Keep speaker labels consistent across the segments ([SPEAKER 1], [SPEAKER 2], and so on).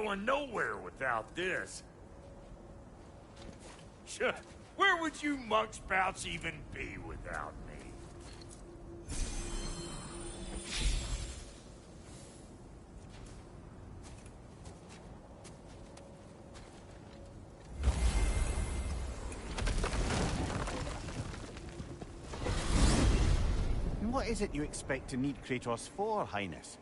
[SPEAKER 1] going nowhere without this. Where would you muckspouts even be without me?
[SPEAKER 2] And what is it you expect to need Kratos for, Highness?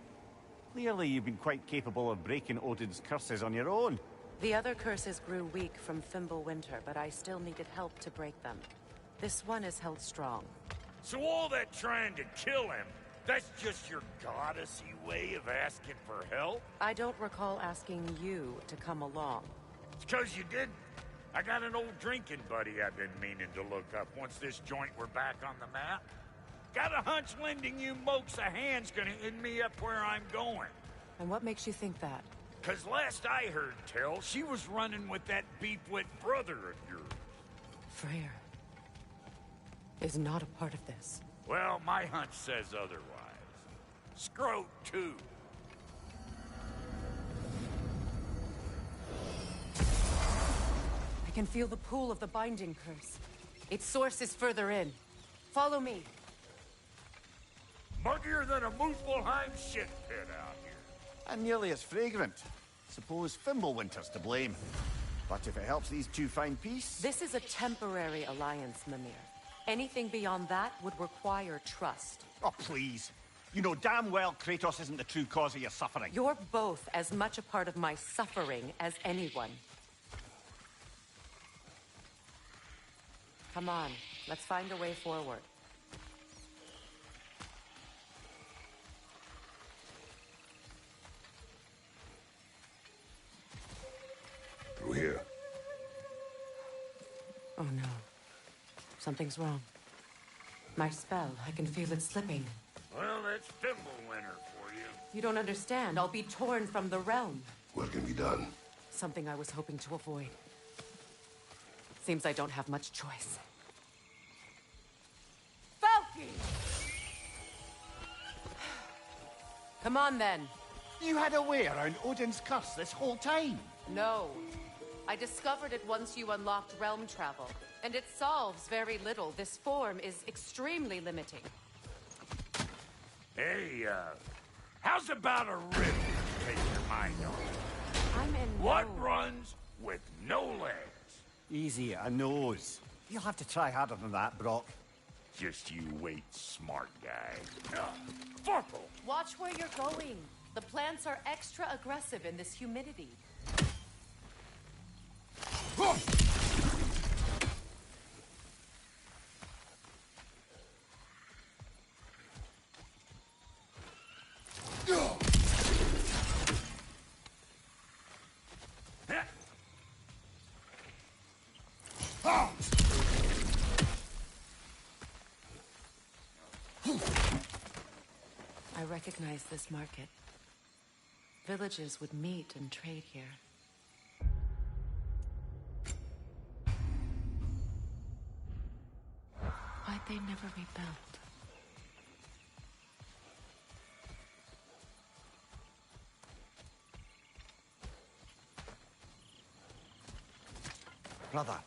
[SPEAKER 2] Clearly you've been quite capable of breaking Odin's curses on your own.
[SPEAKER 3] The other curses grew weak from Fimbulwinter, but I still needed help to break them. This one is held strong.
[SPEAKER 1] So all that trying to kill him, that's just your goddessy way of asking for help?
[SPEAKER 3] I don't recall asking you to come along.
[SPEAKER 1] It's 'cause you didn't. I got an old drinking buddy I've been meaning to look up once this joint were back on the map. Got a hunch lending you mokes a hand's gonna end me up where I'm going.
[SPEAKER 3] And what makes you think that?
[SPEAKER 1] 'Cause last I heard tell, she was running with that beefwit brother of yours.
[SPEAKER 3] Freyr is not a part of this.
[SPEAKER 1] Well, my hunch says otherwise. Scrote, too.
[SPEAKER 3] I can feel the pool of the binding curse. Its source is further in. Follow me.
[SPEAKER 1] Muggier than a Muspelheim shit pit out here.
[SPEAKER 2] And nearly as fragrant. Suppose Fimbulwinter's to blame. But if it helps these two find peace...
[SPEAKER 3] This is a temporary alliance, Mimir. Anything beyond that would require trust.
[SPEAKER 2] Oh, please. You know damn well Kratos isn't the true cause of your suffering.
[SPEAKER 3] You're both as much a part of my suffering as anyone. Come on, let's find a way forward.
[SPEAKER 4] Through here.
[SPEAKER 3] Oh no. Something's wrong. My spell, I can feel it slipping.
[SPEAKER 1] Well, that's Fimbulwinter for you.
[SPEAKER 3] You don't understand. I'll be torn from the realm.
[SPEAKER 4] What can be done?
[SPEAKER 3] Something I was hoping to avoid. Seems I don't have much choice. Falky! Come on, then.
[SPEAKER 2] You had a way around Odin's curse this whole time?
[SPEAKER 3] No. I discovered it once you unlocked realm travel, and it solves very little. This form is extremely limiting.
[SPEAKER 1] Hey, how's about a riddle to take your mind off it?
[SPEAKER 3] I'm in
[SPEAKER 1] What
[SPEAKER 3] no...
[SPEAKER 1] runs with no legs?
[SPEAKER 2] Easy, a nose. You'll have to try harder than that, Brock.
[SPEAKER 1] Just you wait, smart guy. Farple!
[SPEAKER 3] Watch where you're going. The plants are extra aggressive in this humidity. I recognize this market. Villages would meet and trade here. Why'd they never rebuild?
[SPEAKER 2] Brother,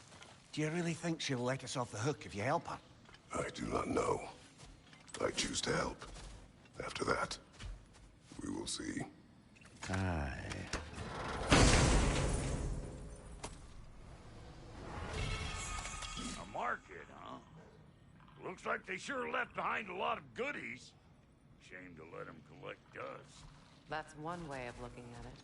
[SPEAKER 2] do you really think she'll let us off the hook if you help her?
[SPEAKER 4] I do not know. I choose to help. After that, we will see.
[SPEAKER 2] Aye.
[SPEAKER 1] A market, huh? Looks like they sure left behind a lot of goodies. Shame to let them collect dust.
[SPEAKER 3] That's one way of looking at it.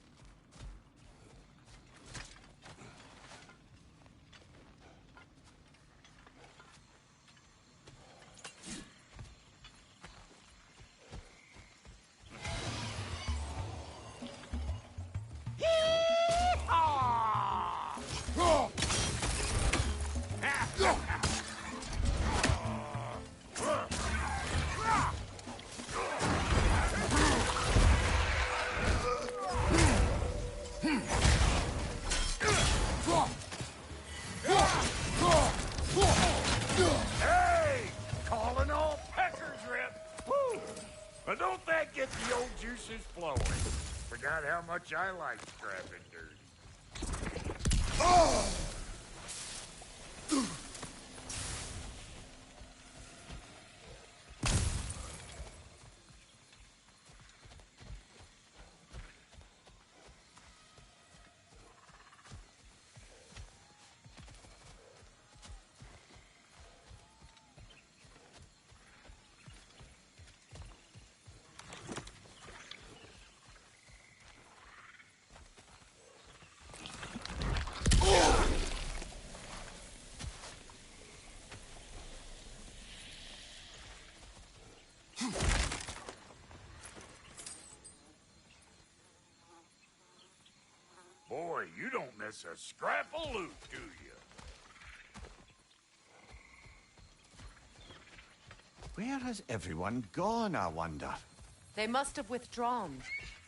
[SPEAKER 1] Hey! Calling all peckers, Rip! Woo! But don't that get the old juices flowing? Forgot how much I like scrapping dirt. Boy, you don't miss a scrap of loot, do you?
[SPEAKER 2] Where has everyone gone, I wonder?
[SPEAKER 3] They must have withdrawn,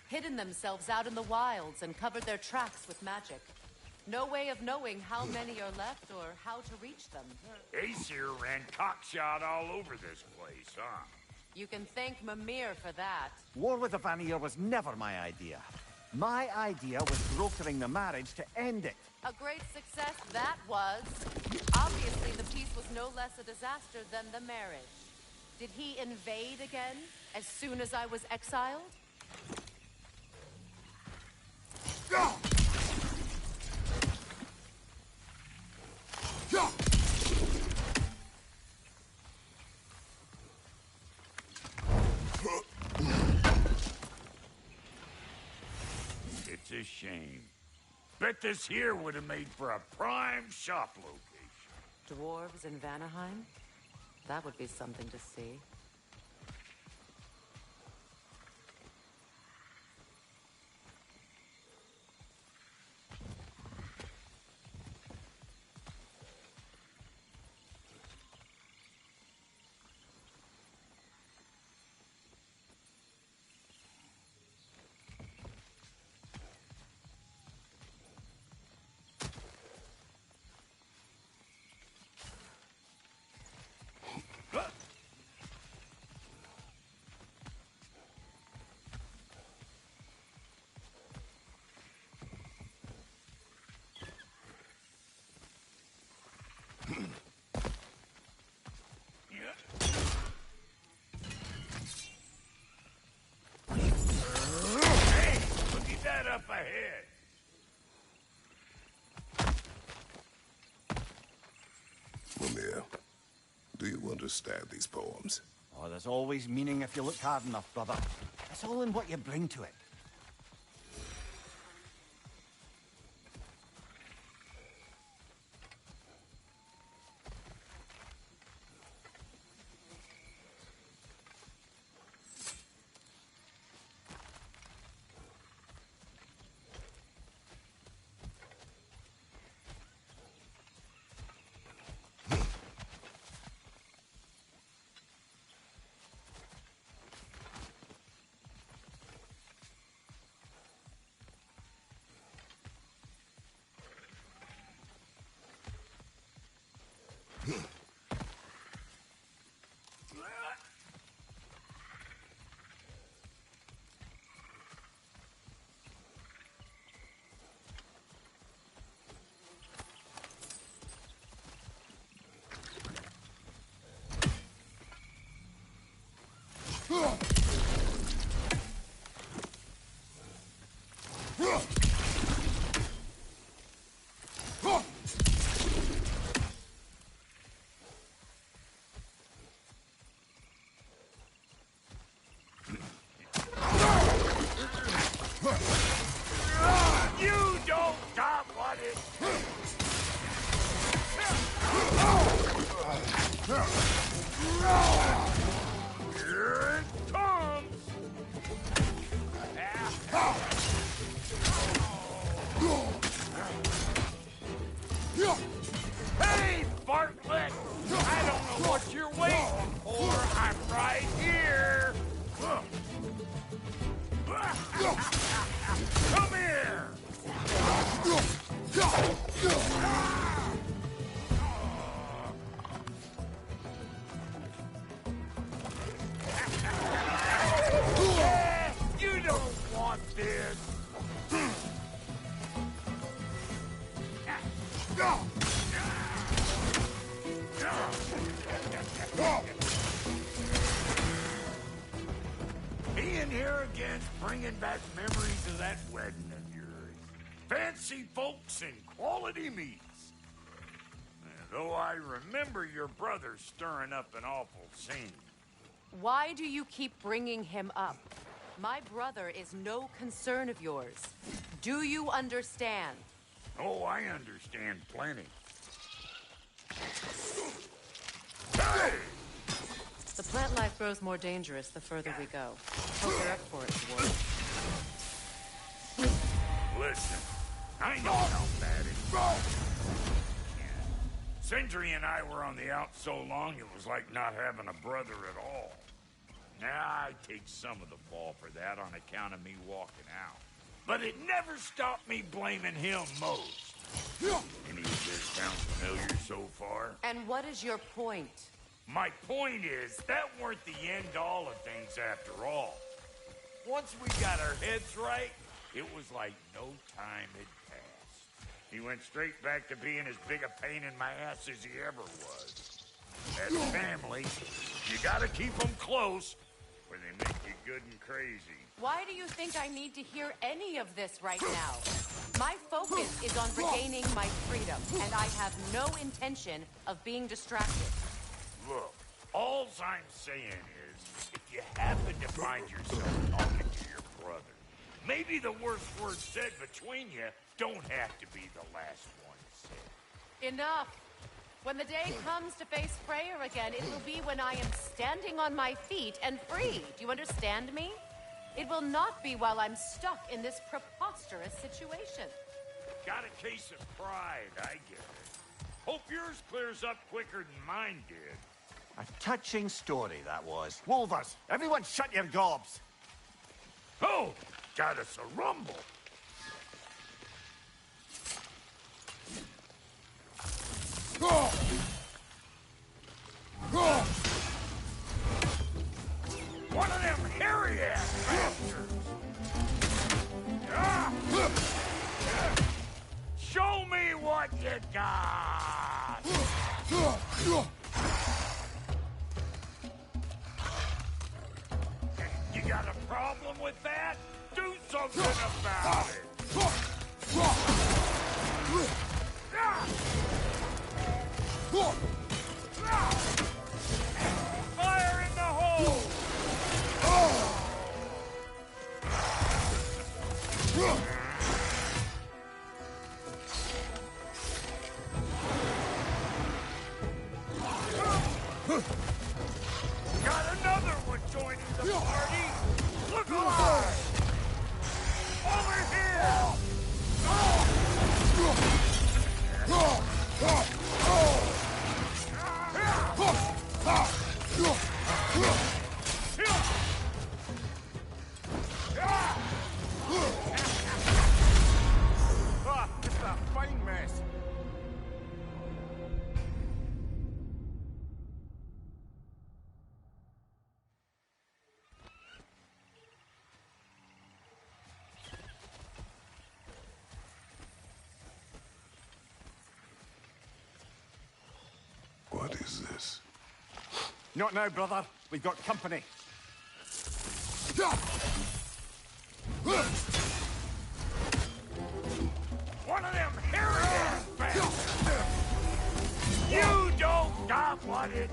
[SPEAKER 3] hidden themselves out in the wilds and covered their tracks with magic. No way of knowing how many are left or how to reach them.
[SPEAKER 1] Aesir ran cockshot all over this place, huh?
[SPEAKER 3] You can thank Mimir for that.
[SPEAKER 2] War with the Vanir was never my idea. My idea was brokering the marriage to end it.
[SPEAKER 3] A great success that was. Obviously, the peace was no less a disaster than the marriage. Did he invade again, as soon as I was exiled?
[SPEAKER 1] It's a shame. Bet this here would have made for a prime shop location.
[SPEAKER 3] Dwarves in Vanaheim? That would be something to see.
[SPEAKER 1] Hey, look at that up ahead.
[SPEAKER 4] Mimir, do you understand these poems?
[SPEAKER 2] Oh, there's always meaning if you look hard enough, brother. It's all in what you bring to it.
[SPEAKER 1] You don't got what it Here it comes! Hey, Bartlett! I don't know what you're waiting for. I'm right here! Come here! You don't want this! weekends bringing back memories of that wedding of yours. Fancy folks and quality meats. Though I remember your brother stirring up an awful scene.
[SPEAKER 3] Why do you keep bringing him up? My brother is no concern of yours. Do you understand?
[SPEAKER 1] Oh, I understand plenty. Hey!
[SPEAKER 3] The plant life grows more dangerous the further we go. Hope you're up for it, dwarf.
[SPEAKER 1] Listen, I know how bad it goes. Sindri and I were on the out so long, it was like not having a brother at all. Now, I take some of the fall for that on account of me walking out. But it never stopped me blaming him most. Any of this sound familiar so far?
[SPEAKER 3] And what is your point?
[SPEAKER 1] My point is, that weren't the end-all of things after all. Once we got our heads right, it was like no time had passed. He went straight back to being as big a pain in my ass as he ever was. As family, you gotta keep them close, or they make you good and crazy.
[SPEAKER 3] Why do you think I need to hear any of this right now? My focus is on regaining my freedom, and I have no intention of being distracted.
[SPEAKER 1] Look, all I'm saying is, if you happen to find yourself talking to your brother, maybe the worst words said between you don't have to be the last one said.
[SPEAKER 3] Enough! When the day comes to face Freyr again, it will be when I am standing on my feet and free. Do you understand me? It will not be while I'm stuck in this preposterous situation.
[SPEAKER 1] Got a case of pride, I get it. Hope yours clears up quicker than mine did.
[SPEAKER 2] A touching story, that was. Wolvers, everyone shut your gobs.
[SPEAKER 1] Oh, got us a rumble. One of them hairy-ass bastards! Show me what you got! You got a problem with that? Do something about it! Fire in the hole! Got another one joining the party! Look alive! Over here!
[SPEAKER 2] It's a fine mess.
[SPEAKER 4] What is this?
[SPEAKER 2] Not now, brother. We've got company.
[SPEAKER 1] One of them hairy-ass bastards! You don't got what it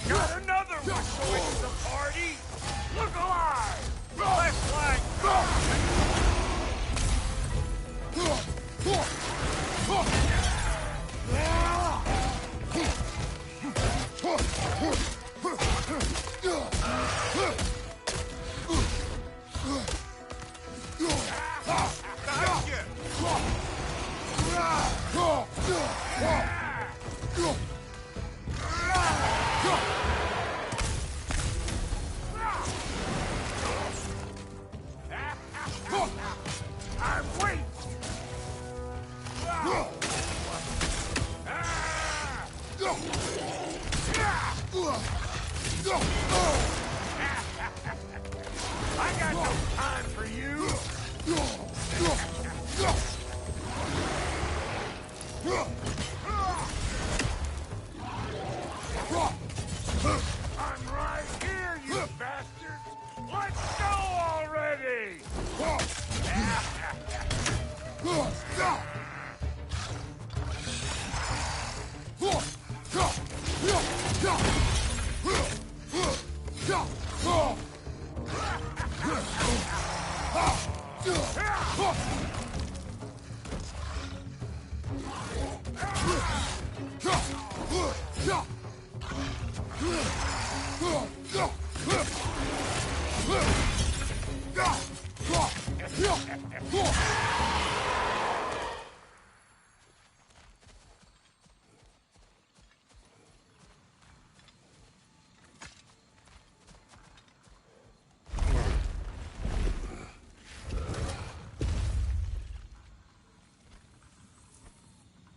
[SPEAKER 1] Got another one joining the party! Look alive! Left flank! I'm weak! I got no time for you! I'm right here, you bastards! Let's go already!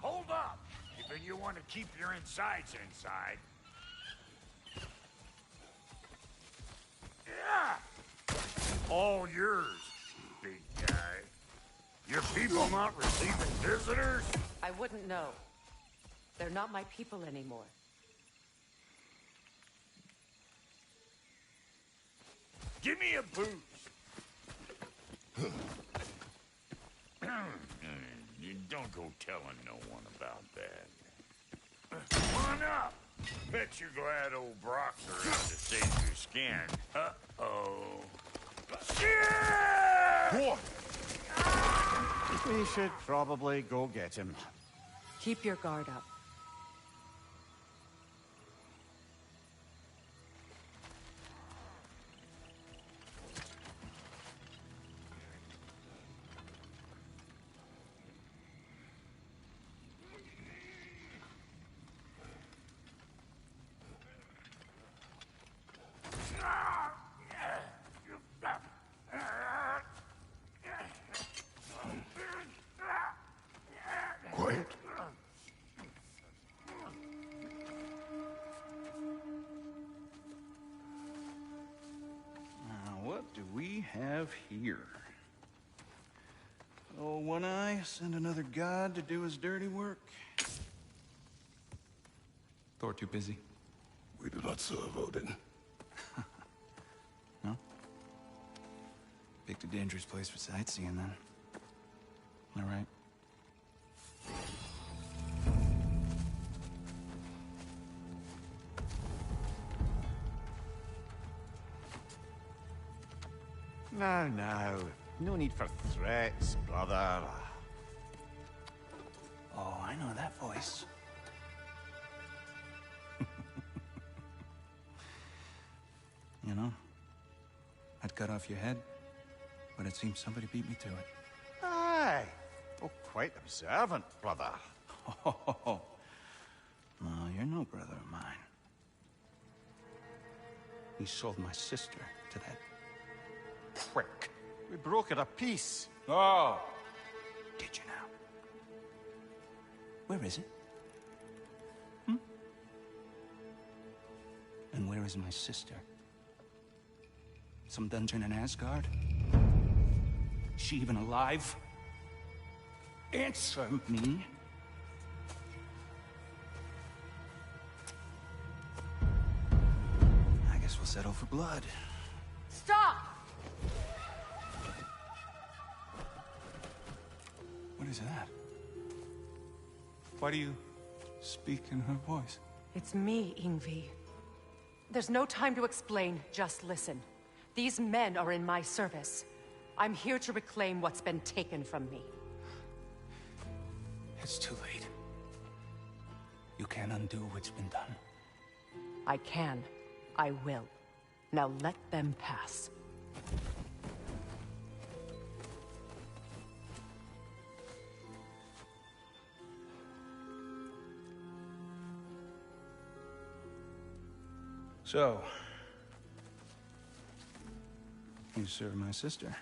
[SPEAKER 1] Hold up! If you want to keep your insides inside. Yeah! All yours, big guy. Your people not receiving visitors?
[SPEAKER 3] I wouldn't know. They're not my people anymore.
[SPEAKER 1] Give me a boost. You don't go telling no one about that. Come on up. Bet you're glad old Brock's around to save your skin. Uh-oh. Shit!
[SPEAKER 2] What? We should probably go get him.
[SPEAKER 3] Keep your guard up.
[SPEAKER 4] Quiet.
[SPEAKER 5] Now, what do we have here? Oh, One Eye, send another god to do his dirty work?
[SPEAKER 6] Thor too busy.
[SPEAKER 4] We do not serve Odin.
[SPEAKER 5] No? Picked a dangerous place for sightseeing, then. All right.
[SPEAKER 2] Now. No need for threats, brother.
[SPEAKER 5] Oh, I know that voice. You know, I'd cut off your head, but it seems somebody beat me to it.
[SPEAKER 2] Aye. Oh, quite observant, brother.
[SPEAKER 5] Oh, no, you're no brother of mine. You sold my sister to that prick.
[SPEAKER 2] We brokered a peace.
[SPEAKER 5] Oh! Did you now? Where is it? And where is my sister? Some dungeon in Asgard? She even alive? Answer me. I guess we'll settle for blood.
[SPEAKER 3] Stop!
[SPEAKER 5] What is that? Why do you speak in her voice?
[SPEAKER 3] It's me, Ingvi. There's no time to explain, just listen. These men are in my service. I'm here to reclaim what's been taken from me.
[SPEAKER 5] It's too late. You can't undo what's been done.
[SPEAKER 3] I can. I will. Now let them pass.
[SPEAKER 5] So, you serve my sister.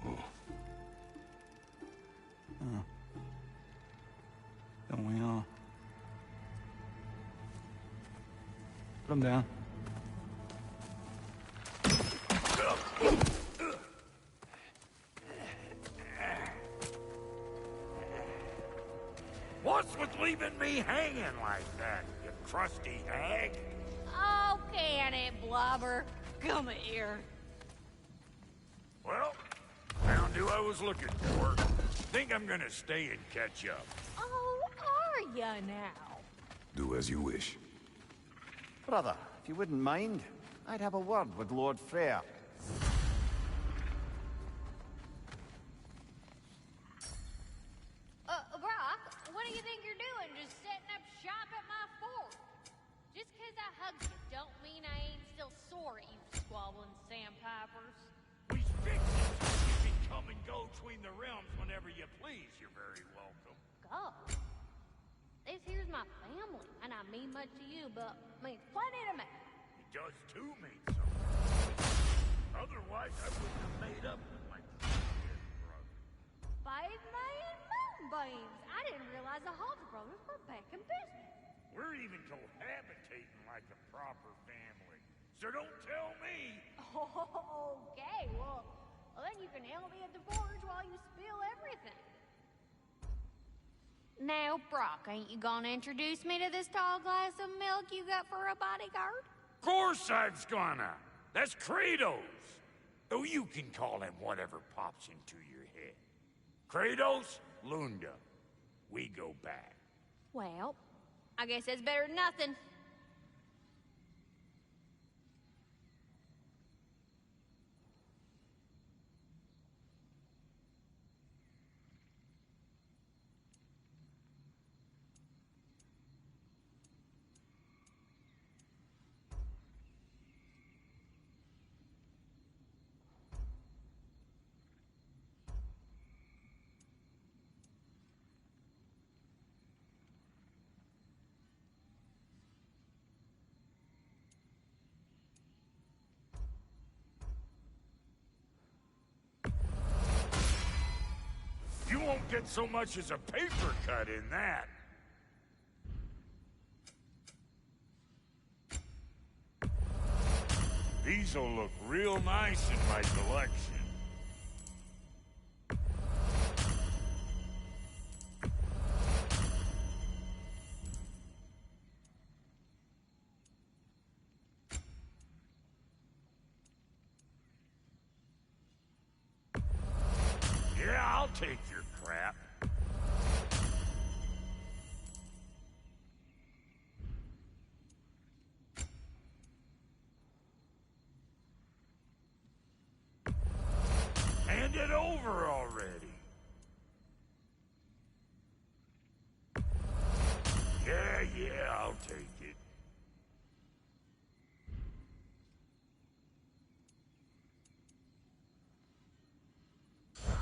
[SPEAKER 5] Oh. Don't we all? Put him down.
[SPEAKER 1] leaving me hanging like that, you crusty hag?
[SPEAKER 6] Oh, can it, Blubber? Come here.
[SPEAKER 1] Well, found who I was looking for. Think I'm gonna stay and catch up.
[SPEAKER 6] Oh, are ya now?
[SPEAKER 4] Do as you wish.
[SPEAKER 2] Brother, if you wouldn't mind, I'd have a word with Lord Freyr.
[SPEAKER 6] Brock, what do you think you're doing? Just setting up shop at my fort? Just 'cause I hugged you don't mean I ain't still sore at you squabbling sandpipers.
[SPEAKER 1] We fixed it so you can come and go between the realms whenever you please. You're very welcome.
[SPEAKER 6] Go. This here's my family, and I mean much to you, but means plenty to me.
[SPEAKER 1] It does too mean something. Otherwise, I wouldn't have made up with my dead brother.
[SPEAKER 6] 5 million moonbeams! I didn't realize the Halter brothers were back in business.
[SPEAKER 1] We're even cohabitating like a proper family. So don't tell me.
[SPEAKER 6] Okay, well, then you can help me at the forge while you spill everything. Now, Brock, ain't you gonna introduce me to this tall glass of milk you got for a bodyguard?
[SPEAKER 1] Of course I was gonna. That's Kratos. Though you can call him whatever pops into your head. Kratos, Lunda. We go back.
[SPEAKER 6] Well, I guess that's better than nothing.
[SPEAKER 1] You won't get so much as a paper cut in that. These'll look real nice in my collection. Yeah, I'll take your crap. Hand it over already. Yeah, I'll take it.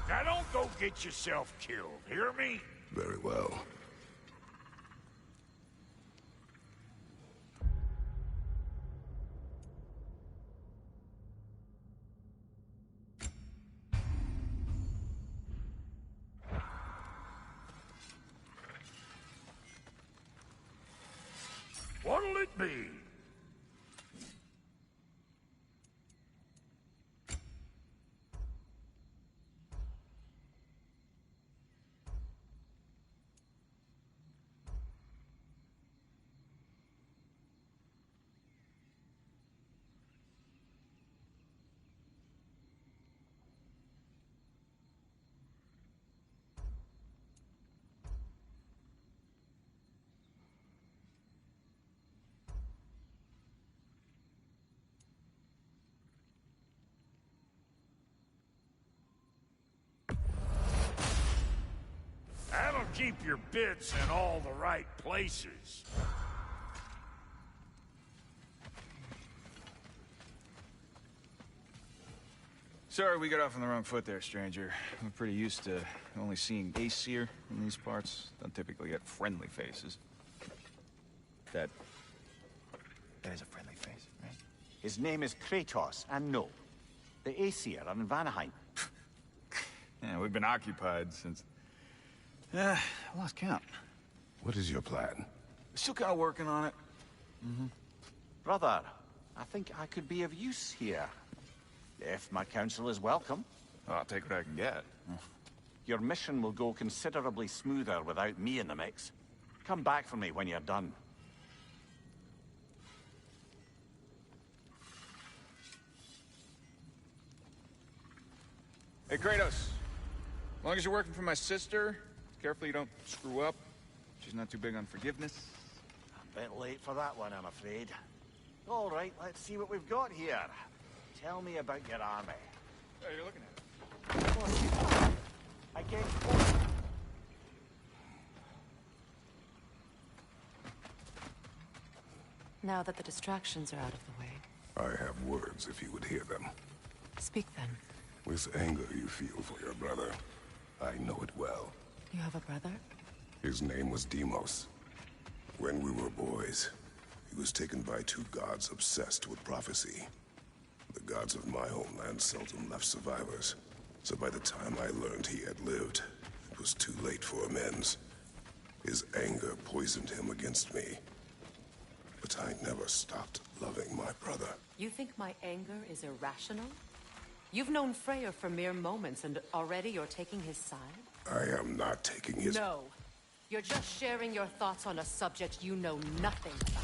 [SPEAKER 1] Now don't go get yourself killed, hear me?
[SPEAKER 4] Very well.
[SPEAKER 1] What'll it be? That'll keep your bits in all the right places.
[SPEAKER 5] Sorry we got off on the wrong foot there, stranger. I'm pretty used to only seeing Aesir in these parts. Don't typically get friendly faces. That is a friendly face, right?
[SPEAKER 2] His name is Kratos, and no, the Aesir are in Vanaheim.
[SPEAKER 5] Yeah, we've been occupied since... I lost count.
[SPEAKER 4] What is your plan?
[SPEAKER 5] Still kind of working on it.
[SPEAKER 2] Brother, I think I could be of use here. If my counsel is welcome.
[SPEAKER 5] I'll take what I can get.
[SPEAKER 2] Your mission will go considerably smoother without me in the mix. Come back for me when you're done.
[SPEAKER 5] Hey, Kratos. As long as you're working for my sister, careful you don't screw up. She's not too big on forgiveness.
[SPEAKER 2] A bit late for that one, I'm afraid. All right, let's see what we've got here. Tell me about your army.
[SPEAKER 5] Oh, you're looking at it.
[SPEAKER 2] Well, I get...
[SPEAKER 3] Now that the distractions are out of the way,
[SPEAKER 4] I have words if you would hear them.
[SPEAKER 3] speak then.
[SPEAKER 4] This anger you feel for your brother, I know it well.
[SPEAKER 3] You have a brother?
[SPEAKER 4] His name was Deimos. When we were boys, he was taken by two gods obsessed with prophecy. The gods of my homeland seldom left survivors, so by the time I learned he had lived, it was too late for amends. His anger poisoned him against me. But I never stopped loving my brother.
[SPEAKER 3] You think my anger is irrational? You've known Freyr for mere moments, and already you're taking his side?
[SPEAKER 4] I am not taking his...
[SPEAKER 3] No. You're just sharing your thoughts on a subject you know nothing about.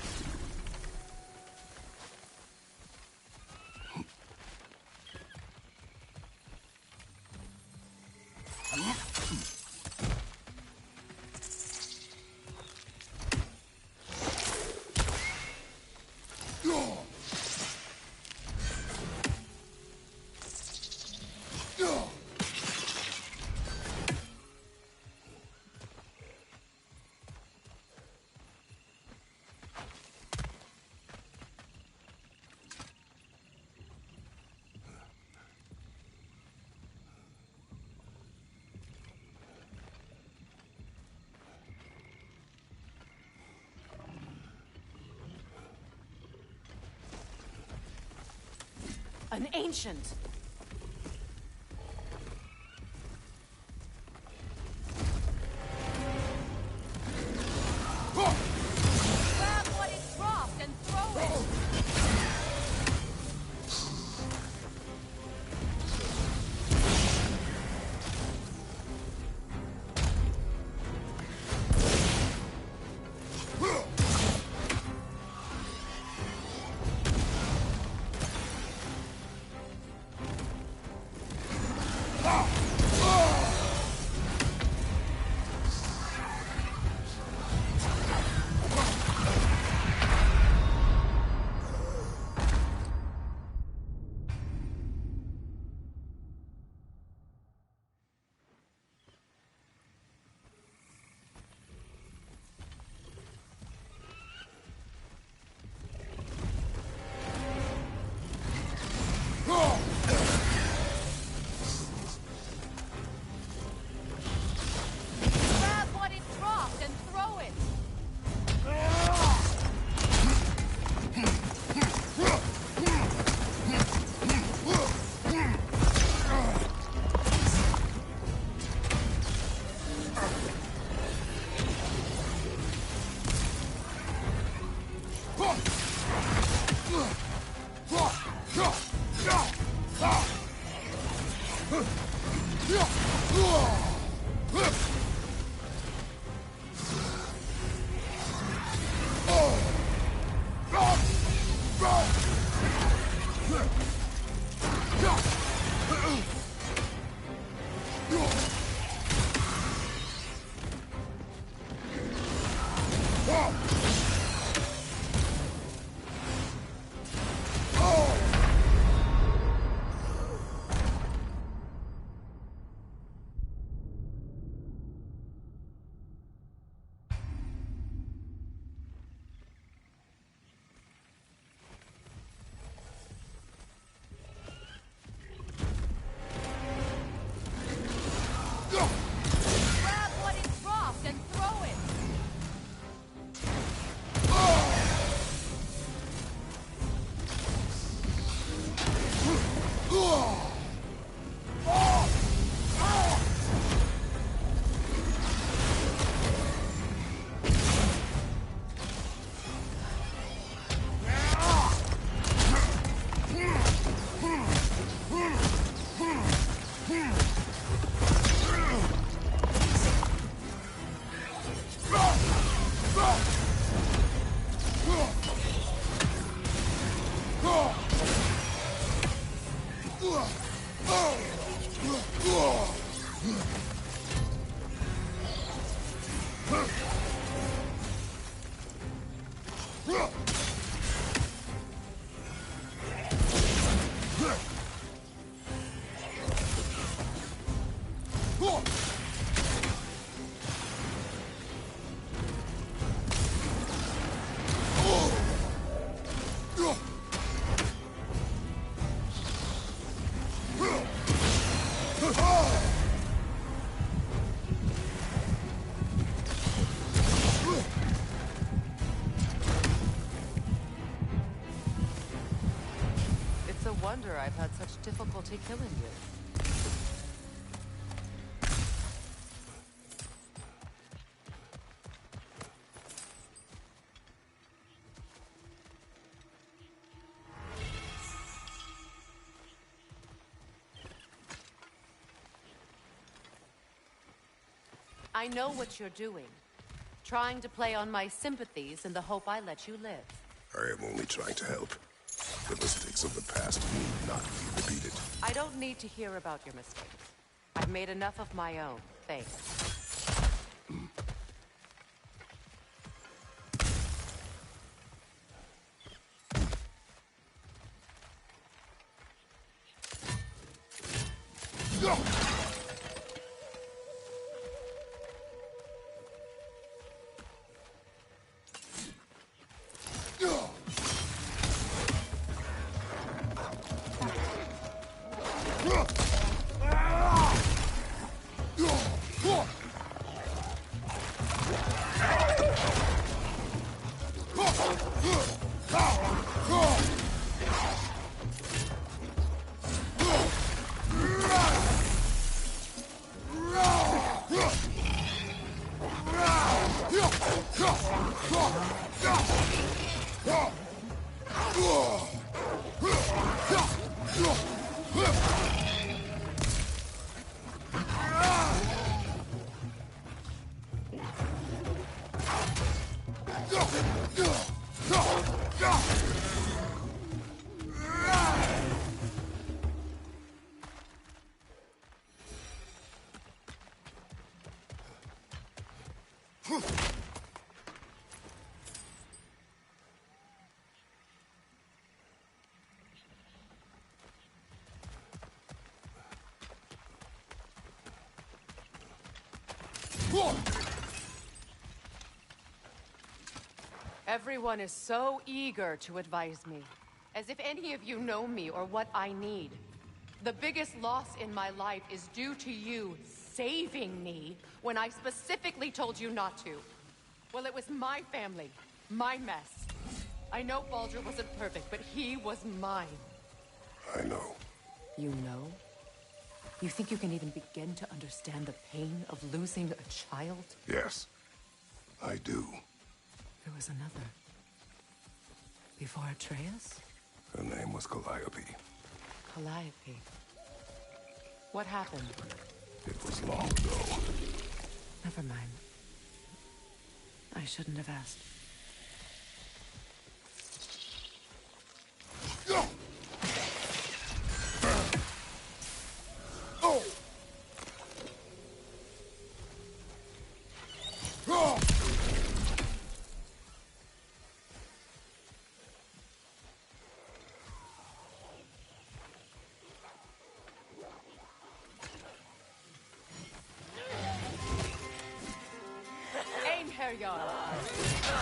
[SPEAKER 3] An ancient! Grab what it dropped and throw it! Grab what it dropped and throw it!
[SPEAKER 4] Oh!
[SPEAKER 3] wonder I've had such difficulty killing you. I know what you're doing. Trying to play on my sympathies in the hope I let you live.
[SPEAKER 4] I am only trying to help. The mistakes of the past need not be repeated.
[SPEAKER 3] I don't need to hear about your mistakes. I've made enough of my own, thanks. Everyone is so eager to advise me, as if any of you know me or what I need. The biggest loss in my life is due to you saving me when I specifically told you not to. Well, it was my family, my mess. I know Baldur wasn't perfect, but he was mine.
[SPEAKER 4] I know.
[SPEAKER 3] You know? You think you can even begin to understand the pain of losing a child?
[SPEAKER 4] Yes, I do.
[SPEAKER 3] There was another. Before Atreus?
[SPEAKER 4] Her name was Calliope.
[SPEAKER 3] Calliope. What happened?
[SPEAKER 4] It was long ago.
[SPEAKER 3] Never mind. I shouldn't have asked.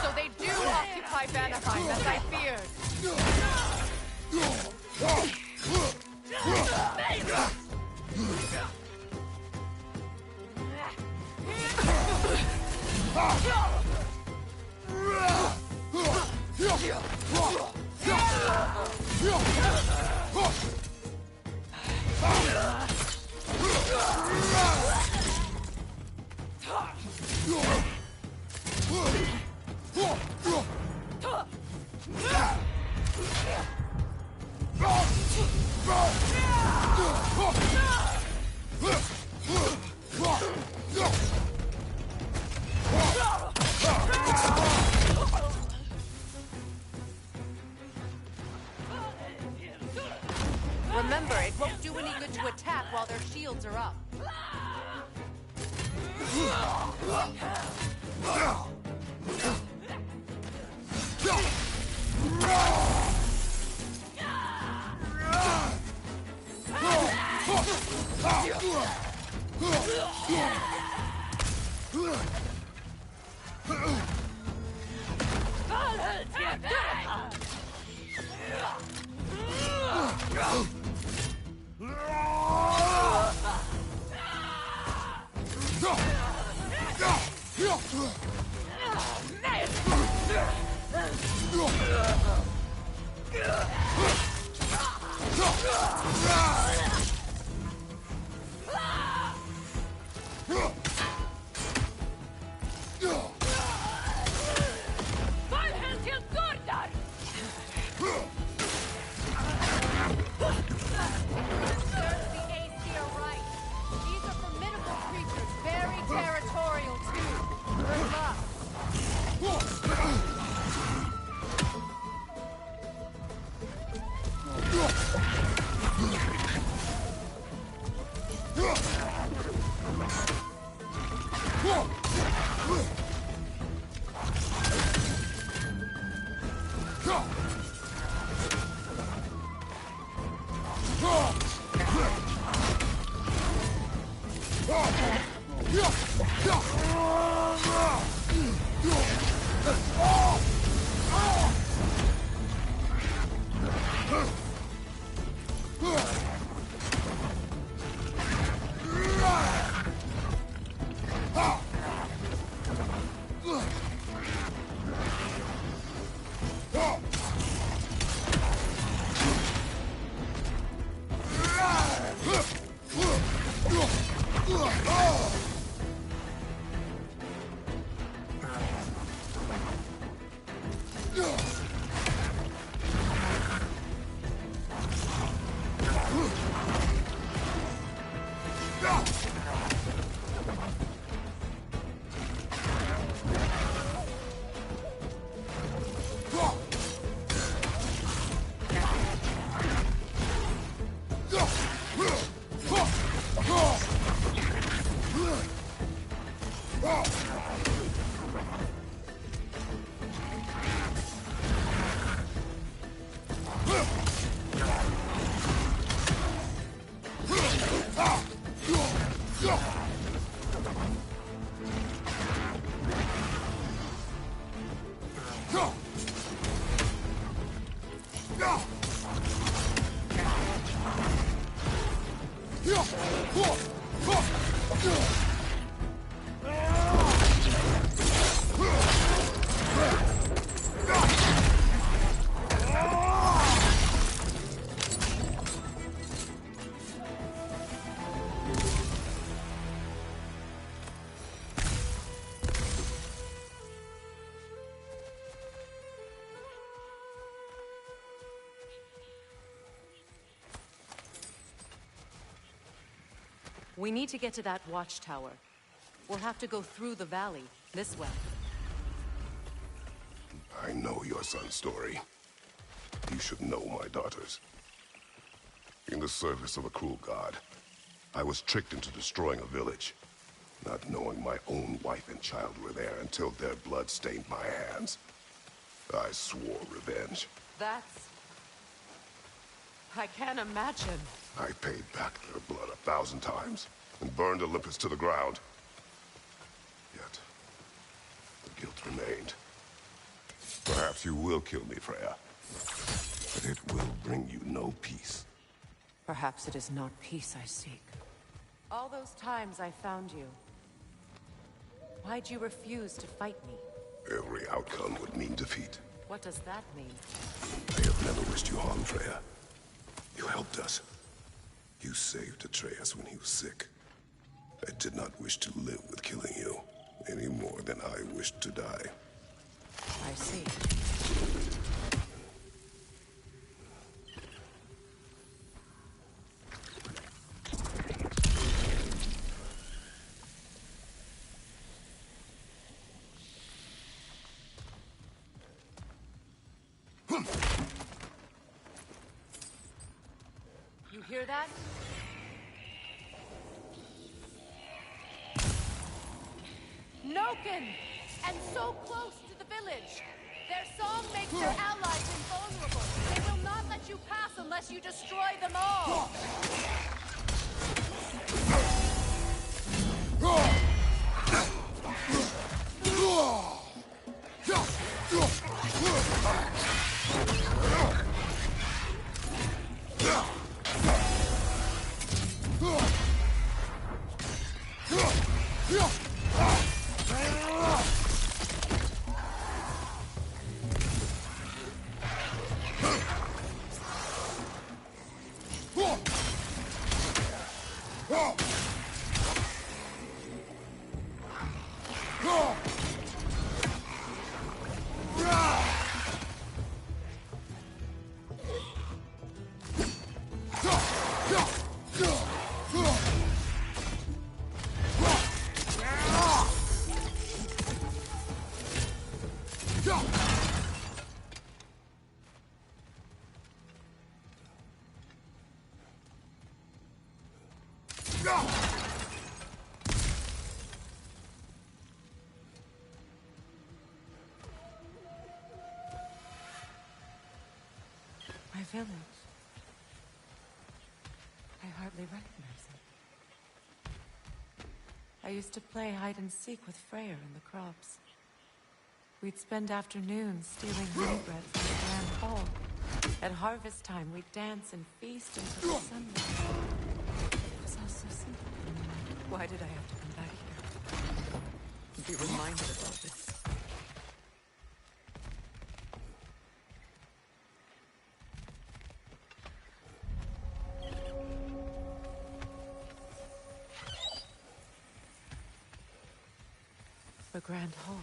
[SPEAKER 3] So they do occupy Vanaheim, as I feared. Remember, it won't do any good to attack while their shields are up. Serves the Aesir right. These are formidable creatures, very territorial too. Good luck. We need to get to that watchtower. We'll have to go through the valley, this way.
[SPEAKER 4] I know your son's story. You should know my daughter's. In the service of a cruel god, I was tricked into destroying a village, not knowing my own wife and child were there until their blood stained my hands. I swore revenge.
[SPEAKER 3] I can't imagine.
[SPEAKER 4] I paid back their blood 1,000 times and burned Olympus to the ground. Yet, the guilt remained. Perhaps you will kill me, Freya, but it will bring you no peace.
[SPEAKER 3] Perhaps it is not peace I seek. All those times I found you, why'd you refuse to fight me?
[SPEAKER 4] Every outcome would mean defeat.
[SPEAKER 3] What does that mean?
[SPEAKER 4] I have never wished you harm, Freya. You helped us. You saved Atreus when he was sick. I did not wish to live with killing you, any more than I wished to die.
[SPEAKER 3] I see. You hear that? Noken! And so close to the village! Their song makes their allies invulnerable. They will not let you pass unless you destroy them all!
[SPEAKER 7] My village. I hardly recognize it. I used to play hide and seek with Freyr in the crops. We'd spend afternoons stealing honey bread from the grand hall. At harvest time, we'd dance and feast until the sunrise. It was all so simple. Why did I have to come back here? And be reminded of all this? The Grand Hall.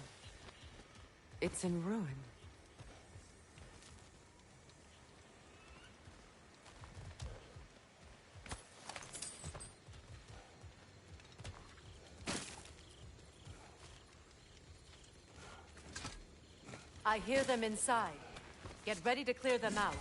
[SPEAKER 7] It's in ruin.
[SPEAKER 3] I hear them inside. Get ready to clear them out.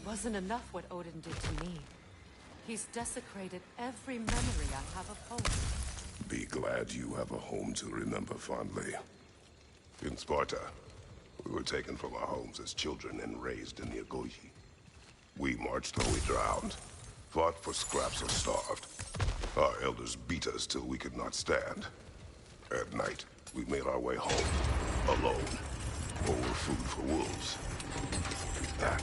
[SPEAKER 3] Wasn't enough what Odin did to me. He's desecrated every memory I have of home.
[SPEAKER 4] Be glad you have a home to remember fondly. In Sparta, we were taken from our homes as children and raised in the Agogi. We marched till we drowned, fought for scraps or starved. Our elders beat us till we could not stand. At night, we made our way home, alone, or were food for wolves. That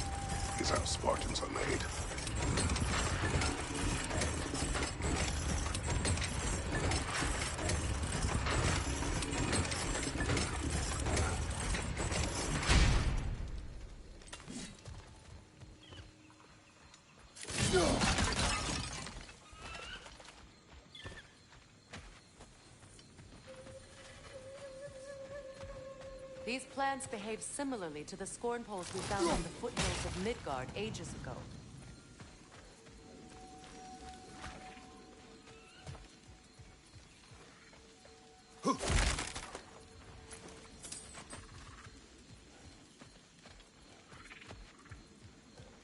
[SPEAKER 4] is how Spartans are made.
[SPEAKER 3] These plants behave similarly to the scorn poles we found in the foothills of Midgard ages ago.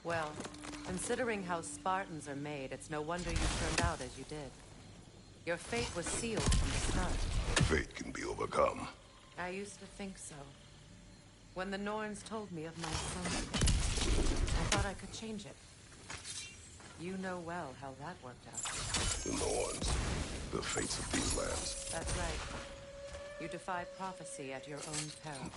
[SPEAKER 3] Well, considering how Spartans are made, it's no wonder you turned out as you did. Your fate was sealed from the start.
[SPEAKER 4] Fate can be overcome.
[SPEAKER 3] I used to think so. When the Norns told me of my son, I thought I could change it. You know well how that worked out.
[SPEAKER 4] The Norns. The fates of these lands.
[SPEAKER 3] That's right. You defy prophecy at your own peril.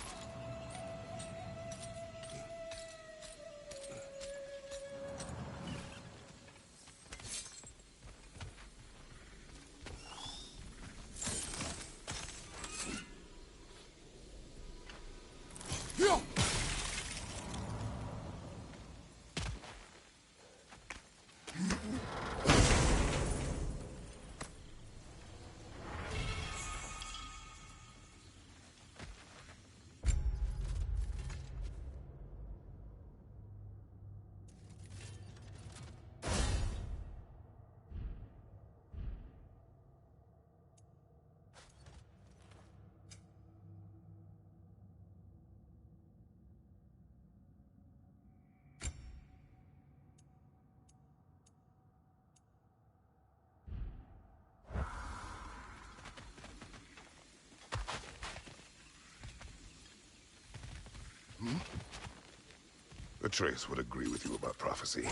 [SPEAKER 4] Atreus would agree with you about prophecy.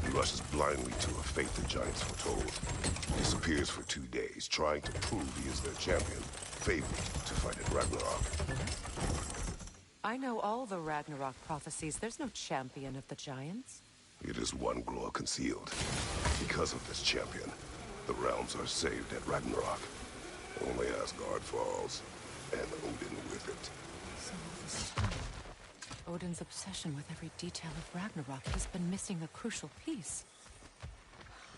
[SPEAKER 4] He rushes blindly to a fate the giants foretold. Disappears for 2 days, trying to prove he is their champion, favored to fight at Ragnarok.
[SPEAKER 3] I know all the Ragnarok prophecies. There's no champion of the giants.
[SPEAKER 4] It is one glow concealed. Because of this champion, the realms are saved at Ragnarok. Only Asgard falls, and Odin with it.
[SPEAKER 3] So all this time, Odin's obsession with every detail of Ragnarok, he's been missing a crucial piece.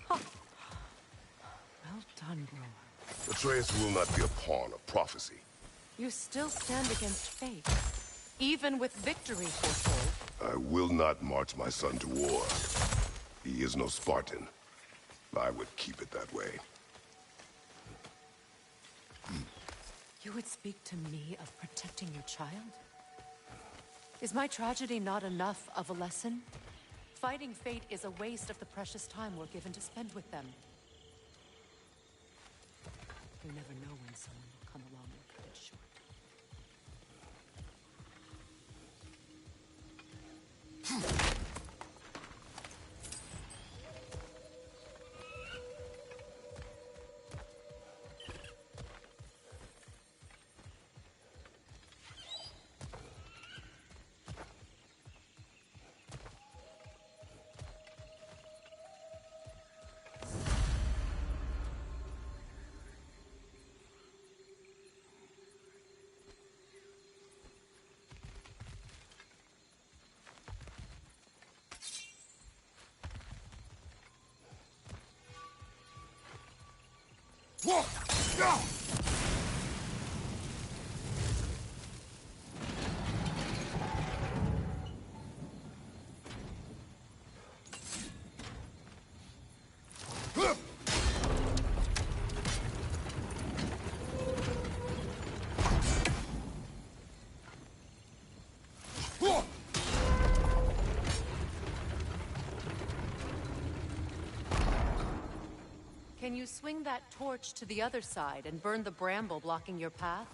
[SPEAKER 3] Huh. Well done, Grower.
[SPEAKER 4] Atreus will not be a pawn of prophecy.
[SPEAKER 3] You still stand against fate, even with victory foretold.
[SPEAKER 4] I will not march my son to war. He is no Spartan. I would keep it that way.
[SPEAKER 3] You would speak to me of protecting your child? Is my tragedy not enough of a lesson? Fighting fate is a waste of the precious time we're given to spend with them. You never know when someone will come along and cut it short. Can you swing that torch to the other side and burn the bramble blocking your path?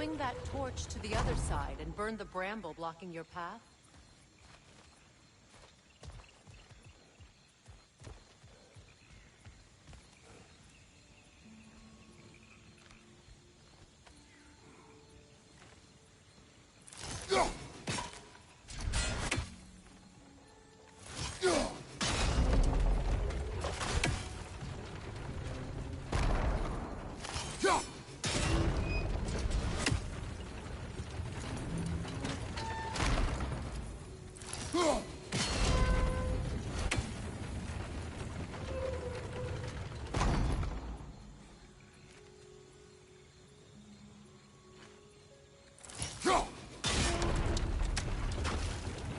[SPEAKER 3] swing that torch to the other side and burn the bramble blocking your path?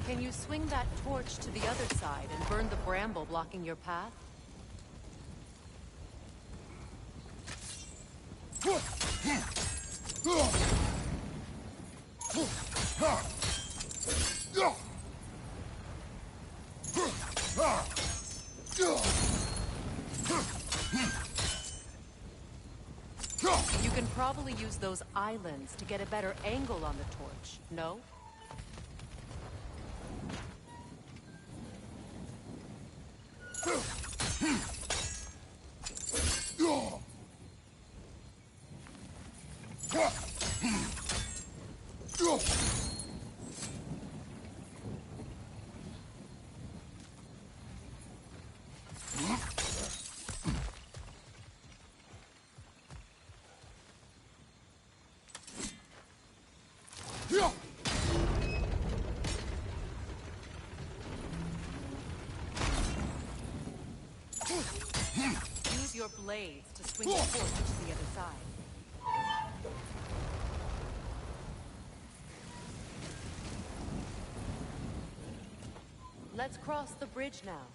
[SPEAKER 3] Can you swing that torch to the other side and burn the bramble blocking your path? You can probably use those islands to get a better angle on the torch, no? Use your blades to swing the torch to the other side. Let's cross the bridge now.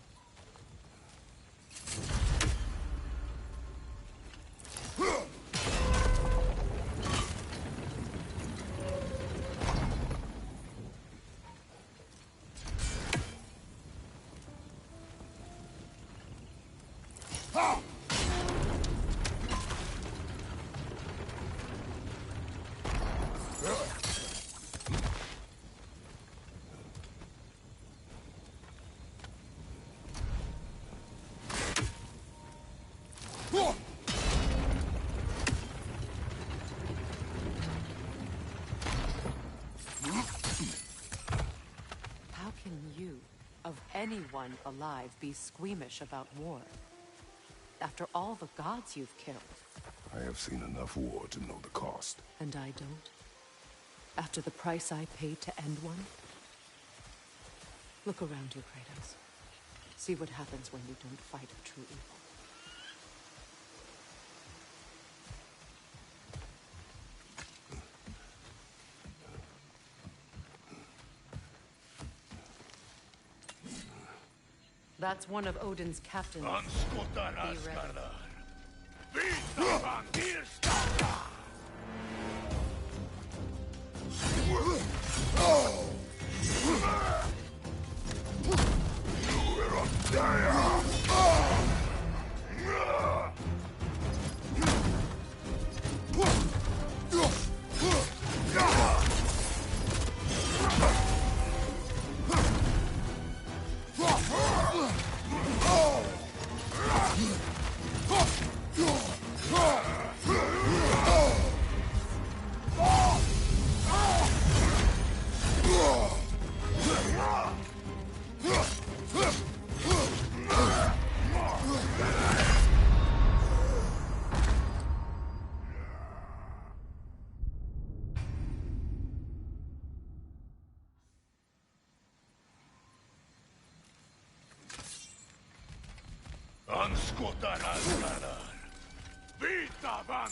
[SPEAKER 3] Of anyone alive be squeamish about war? After all the gods you've killed.
[SPEAKER 4] I have seen enough war to know the cost.
[SPEAKER 3] And I don't? After the price I paid to end one? Look around you, Kratos. See what happens when you don't fight a true evil. That's one of Odin's captains.
[SPEAKER 1] Vita van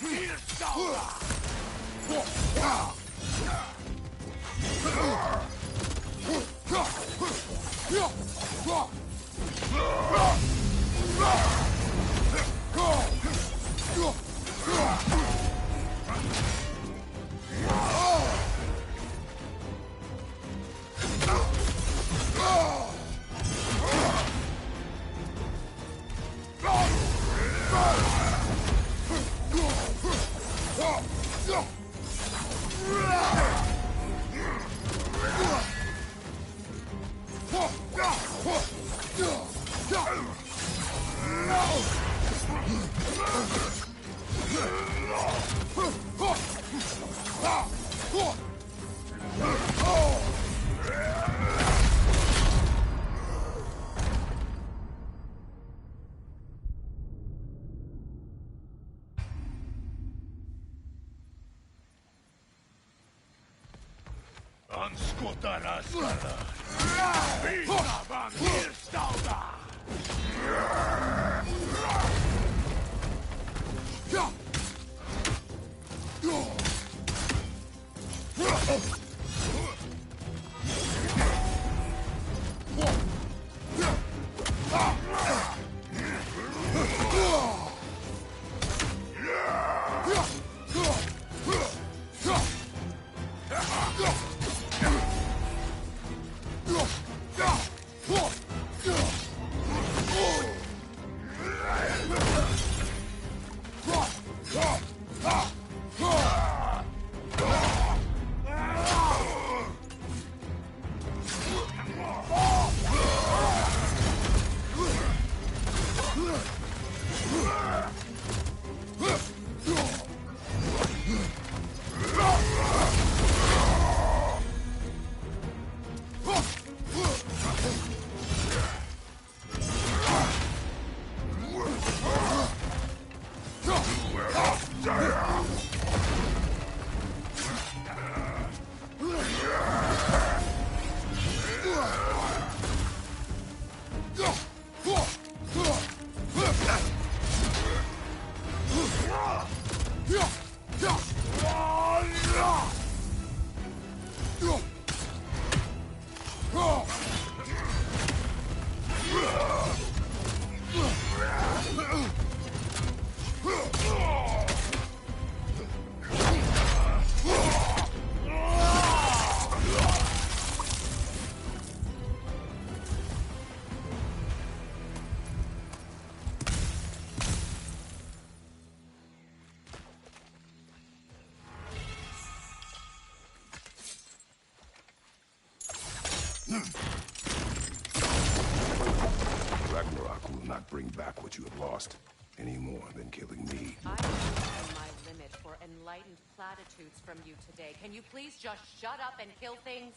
[SPEAKER 4] Ragnarok will not bring back what you have lost, any more than killing me.
[SPEAKER 3] I have my limit for enlightened platitudes from you today. Can you please just shut up and kill things?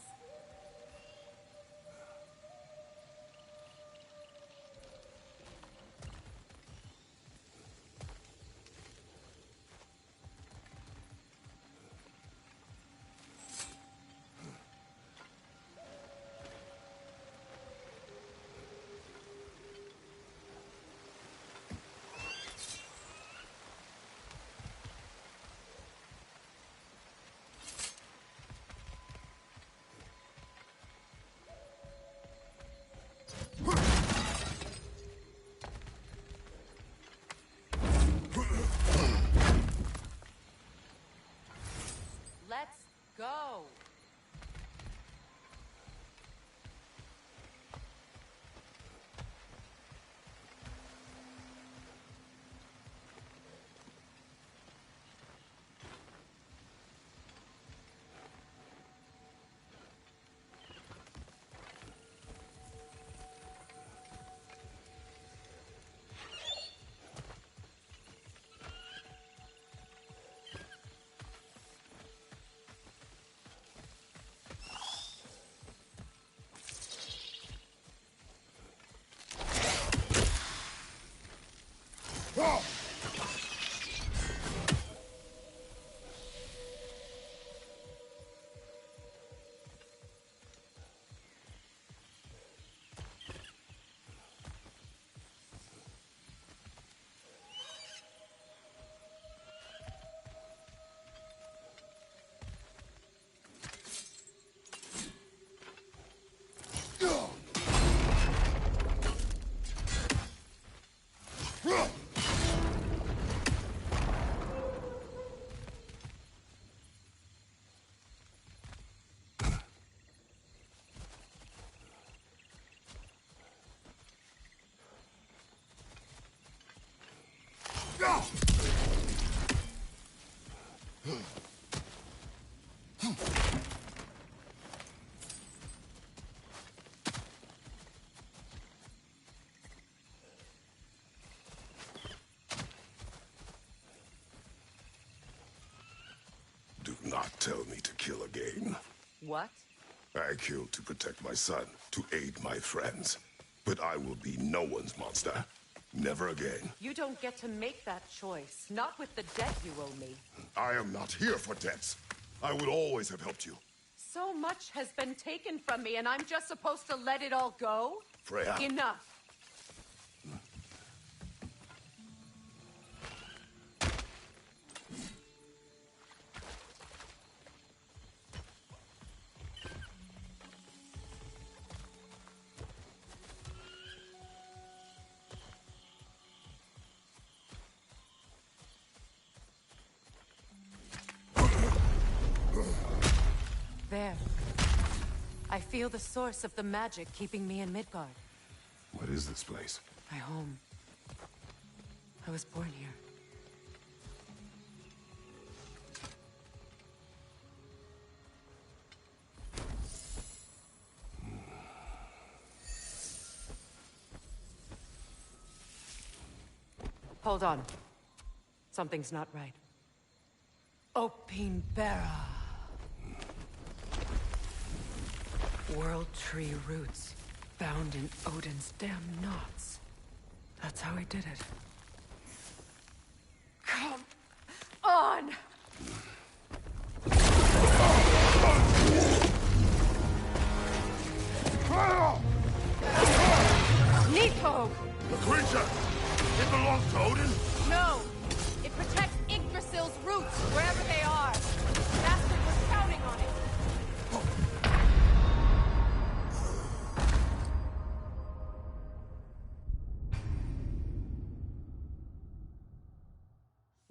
[SPEAKER 3] Let's go.
[SPEAKER 4] Do not tell me to kill again.
[SPEAKER 3] What?
[SPEAKER 4] I killed to protect my son, to aid my friends. But I will be no one's monster. Never again.
[SPEAKER 3] You don't get to make that choice. Not with the debt you owe me.
[SPEAKER 4] I am not here for debts. I would always have helped you.
[SPEAKER 3] So much has been taken from me, and I'm just supposed to let it all go?
[SPEAKER 4] Freya.
[SPEAKER 3] Enough. There. I feel the source of the magic keeping me in Midgard.
[SPEAKER 4] What is this place?
[SPEAKER 7] My home. I was born here. Hold on. Something's not right. Opinbera. World Tree roots, bound in Odin's damn knots. That's how he did it. Come on! Nidhogg!
[SPEAKER 4] The creature! It belongs to Odin?
[SPEAKER 3] No! It protects Yggdrasil's roots, wherever they are. Bastard was counting on it.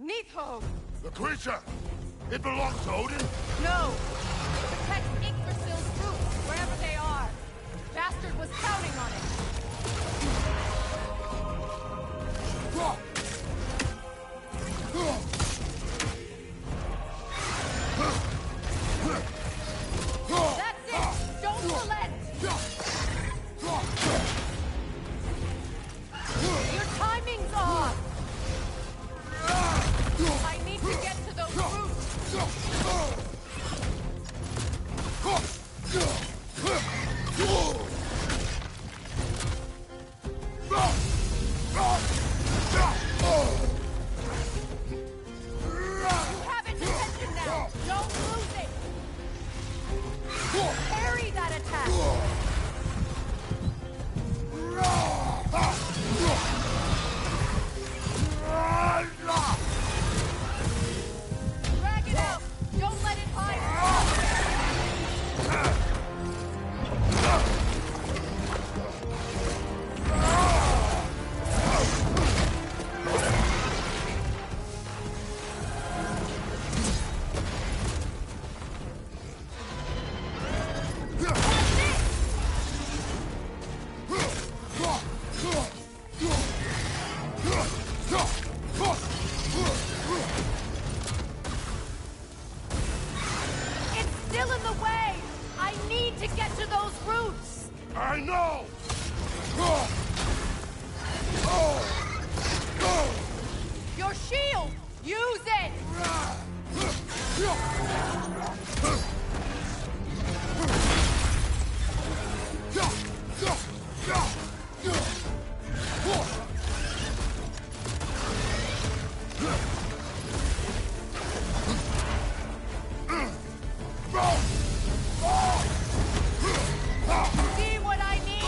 [SPEAKER 3] Nidhogg!
[SPEAKER 4] The creature! It belongs to Odin?
[SPEAKER 3] No! It protects Yggdrasil's roots, wherever they are. Bastard was counting on it. That's it! Don't relent! Your timing's off! I need to get to those roots! You have its attention now! Don't lose it! Parry that attack! Drag it out! Don't let it hide! It's still in the way! I need to get to those roots!
[SPEAKER 4] I know!
[SPEAKER 3] Your shield! Use it! See what I mean?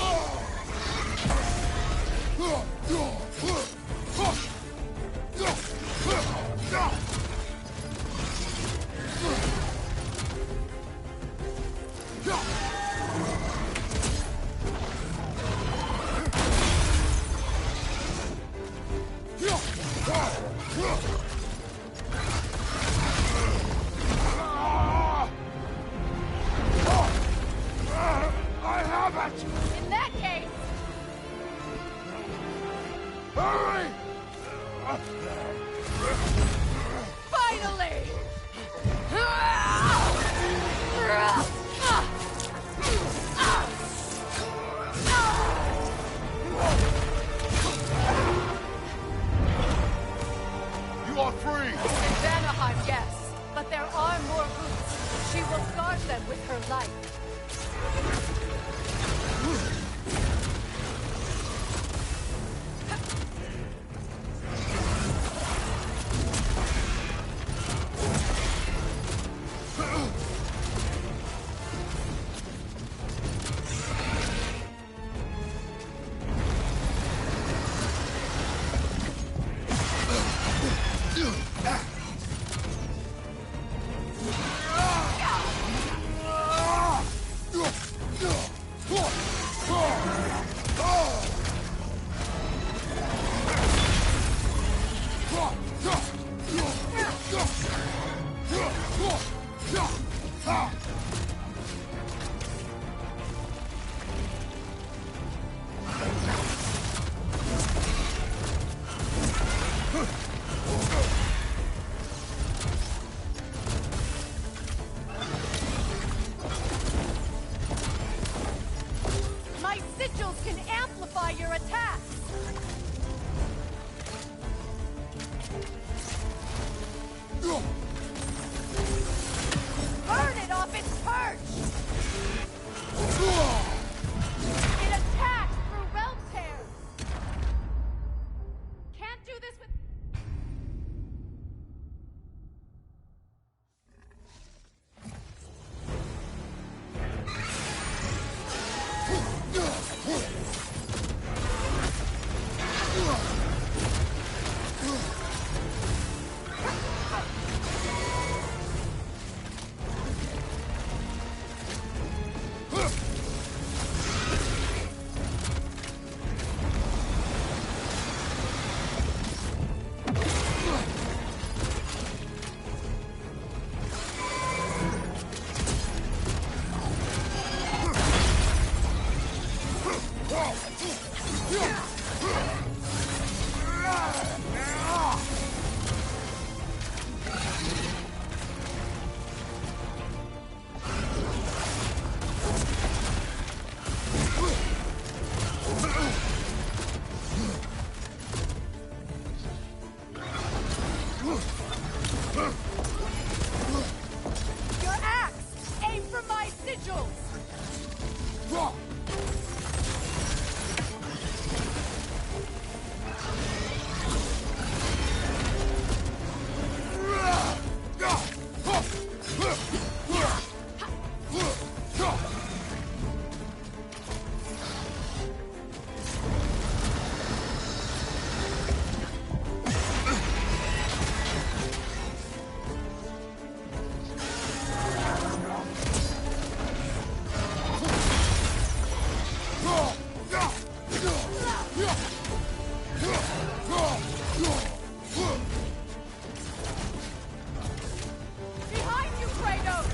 [SPEAKER 3] Behind you, Kratos!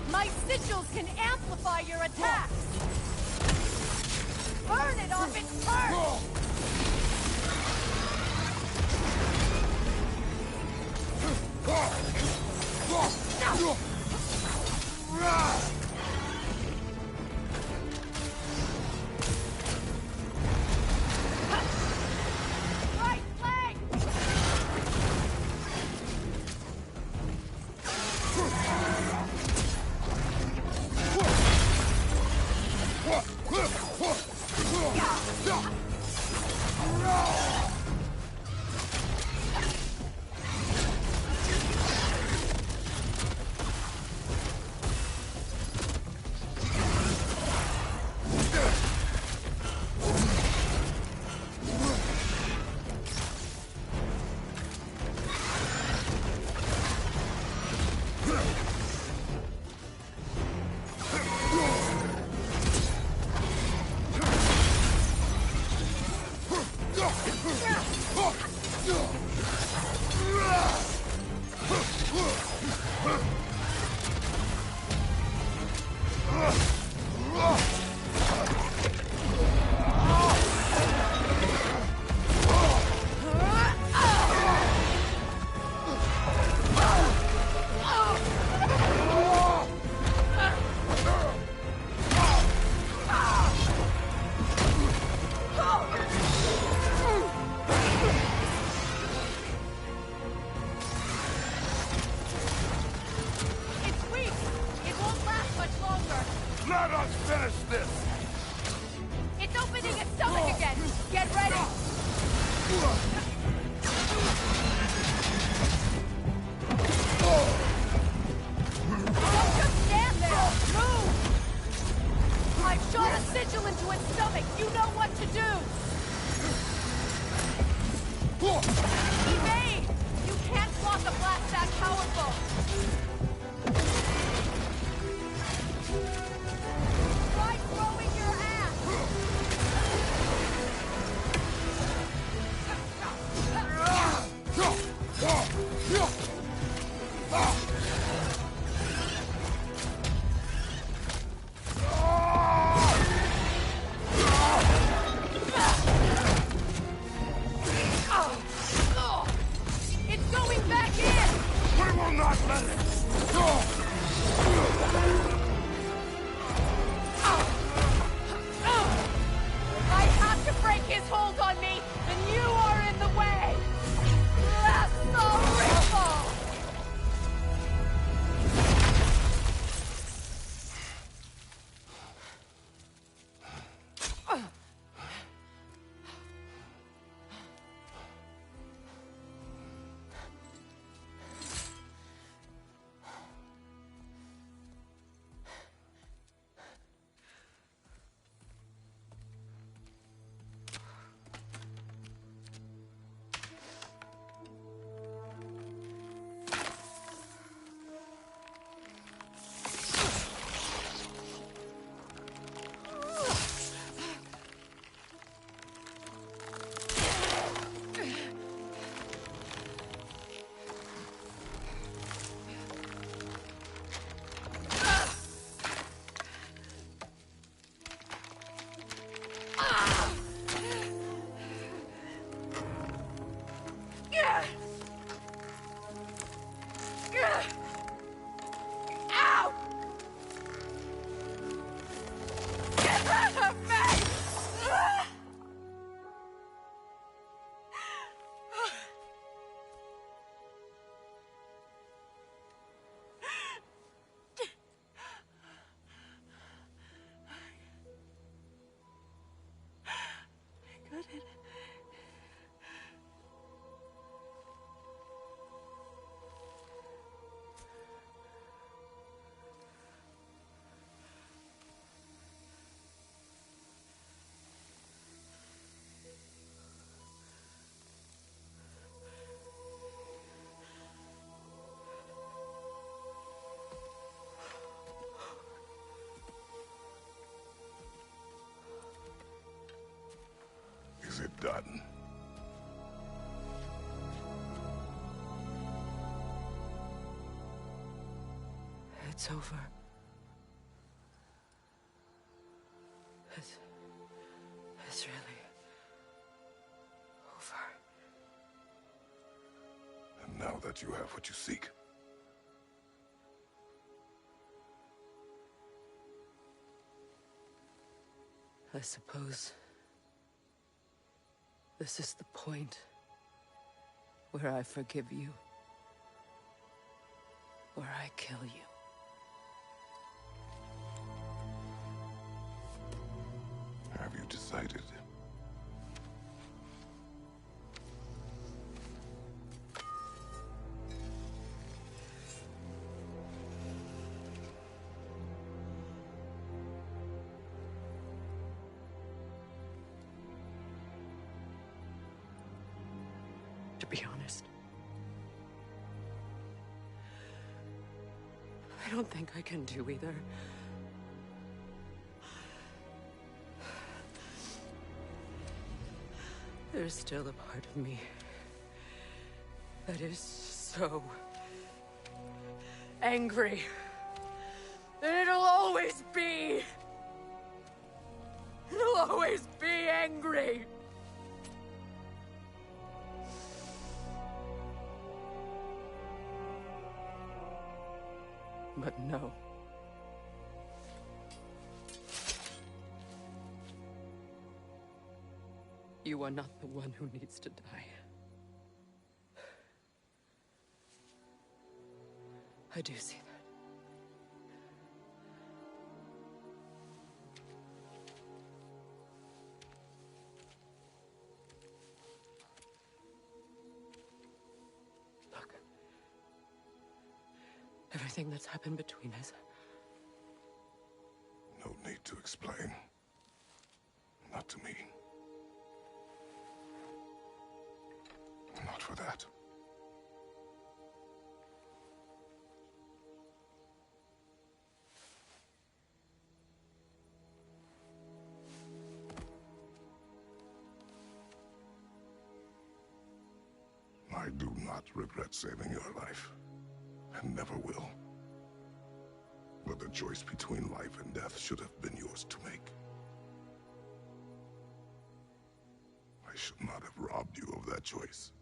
[SPEAKER 3] My sigils can amplify your attacks! Burn it off its perch! Right leg! It's weak! It won't last much longer!
[SPEAKER 1] Let us finish this!
[SPEAKER 3] It's opening its stomach again! Get ready! Don't just stand there! Move! I've shot a sigil into its stomach! You know what to do! Evade! You can't block a blast that powerful! Try throwing your ass! It's going back in!
[SPEAKER 1] We will not let it!
[SPEAKER 3] I have to break his hold on me, and you are in the way! Blast the ripple!
[SPEAKER 4] done.
[SPEAKER 7] It's over. It's really over.
[SPEAKER 4] And now that you have what you seek,
[SPEAKER 7] I suppose this is the point where I forgive you, where I kill you.
[SPEAKER 4] have you decided?
[SPEAKER 7] To be honest, I don't think I can do either. There's still a part of me that is so angry that it'll always be. It'll always be angry. But no. You are not the one who needs to die. I do see that. Look. Everything that's happened between us.
[SPEAKER 4] No need to explain. Not to me. Not for that. I do not regret saving your life, and never will. But the choice between life and death should have been yours to make. I should not have robbed you of that choice.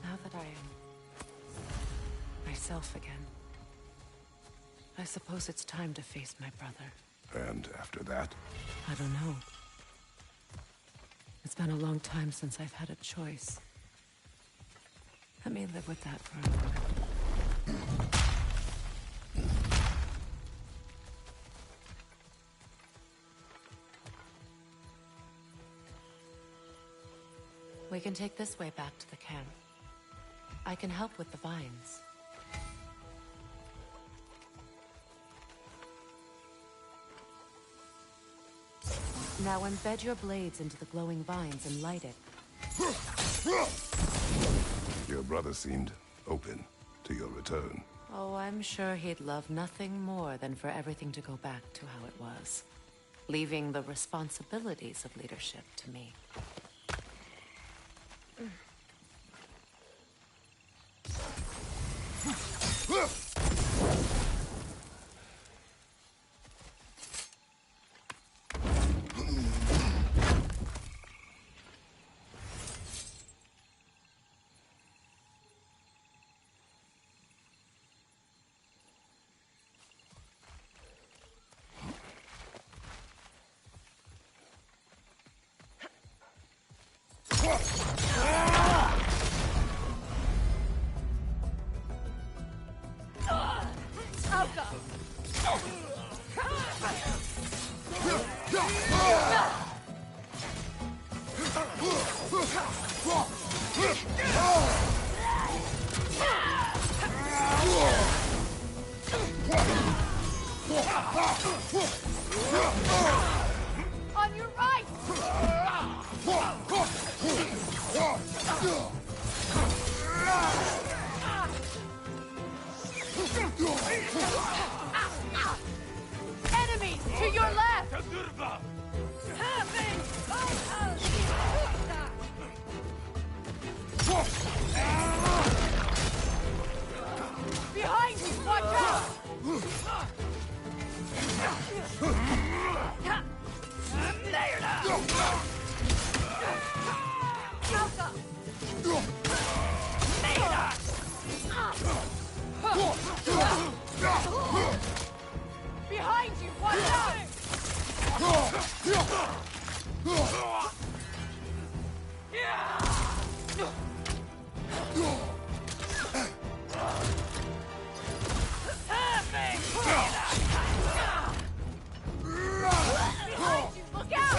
[SPEAKER 7] Now that I am myself again, I suppose it's time to face my brother.
[SPEAKER 4] And after that?
[SPEAKER 7] I don't know. It's been a long time since I've had a choice. Let me live with that for a moment. We can take this way back to the camp.
[SPEAKER 3] I can help with the vines. Now embed your blades into the glowing vines and light it.
[SPEAKER 4] Your brother seemed open to your return.
[SPEAKER 3] Oh, I'm sure he'd love nothing more than for everything to go back to how it was, leaving the responsibilities of leadership to me. On your right! Enemies to your left! Behind you! Watch out! Behind you! Watch out! Behind you! Look out!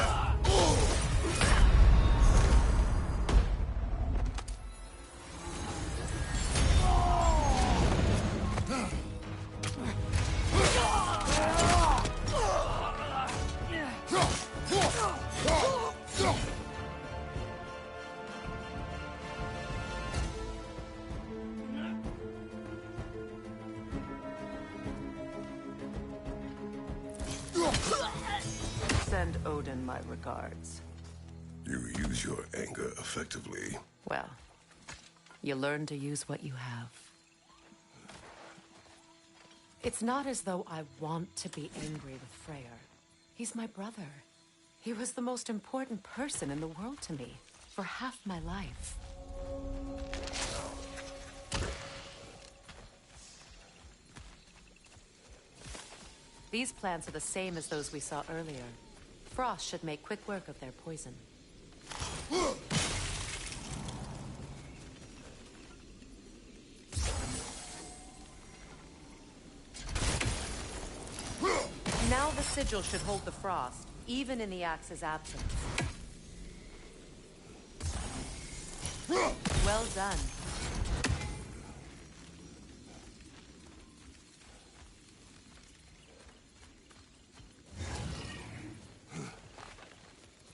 [SPEAKER 3] Send Odin my regards.
[SPEAKER 4] You use your anger effectively.
[SPEAKER 3] Well, you learn to use what you have. It's not as though I want to be angry with Freyr. He's my brother. He was the most important person in the world to me for half my life. These plants are the same as those we saw earlier. Frost should make quick work of their poison. Now the sigil should hold the frost, even in the axe's absence. Well done.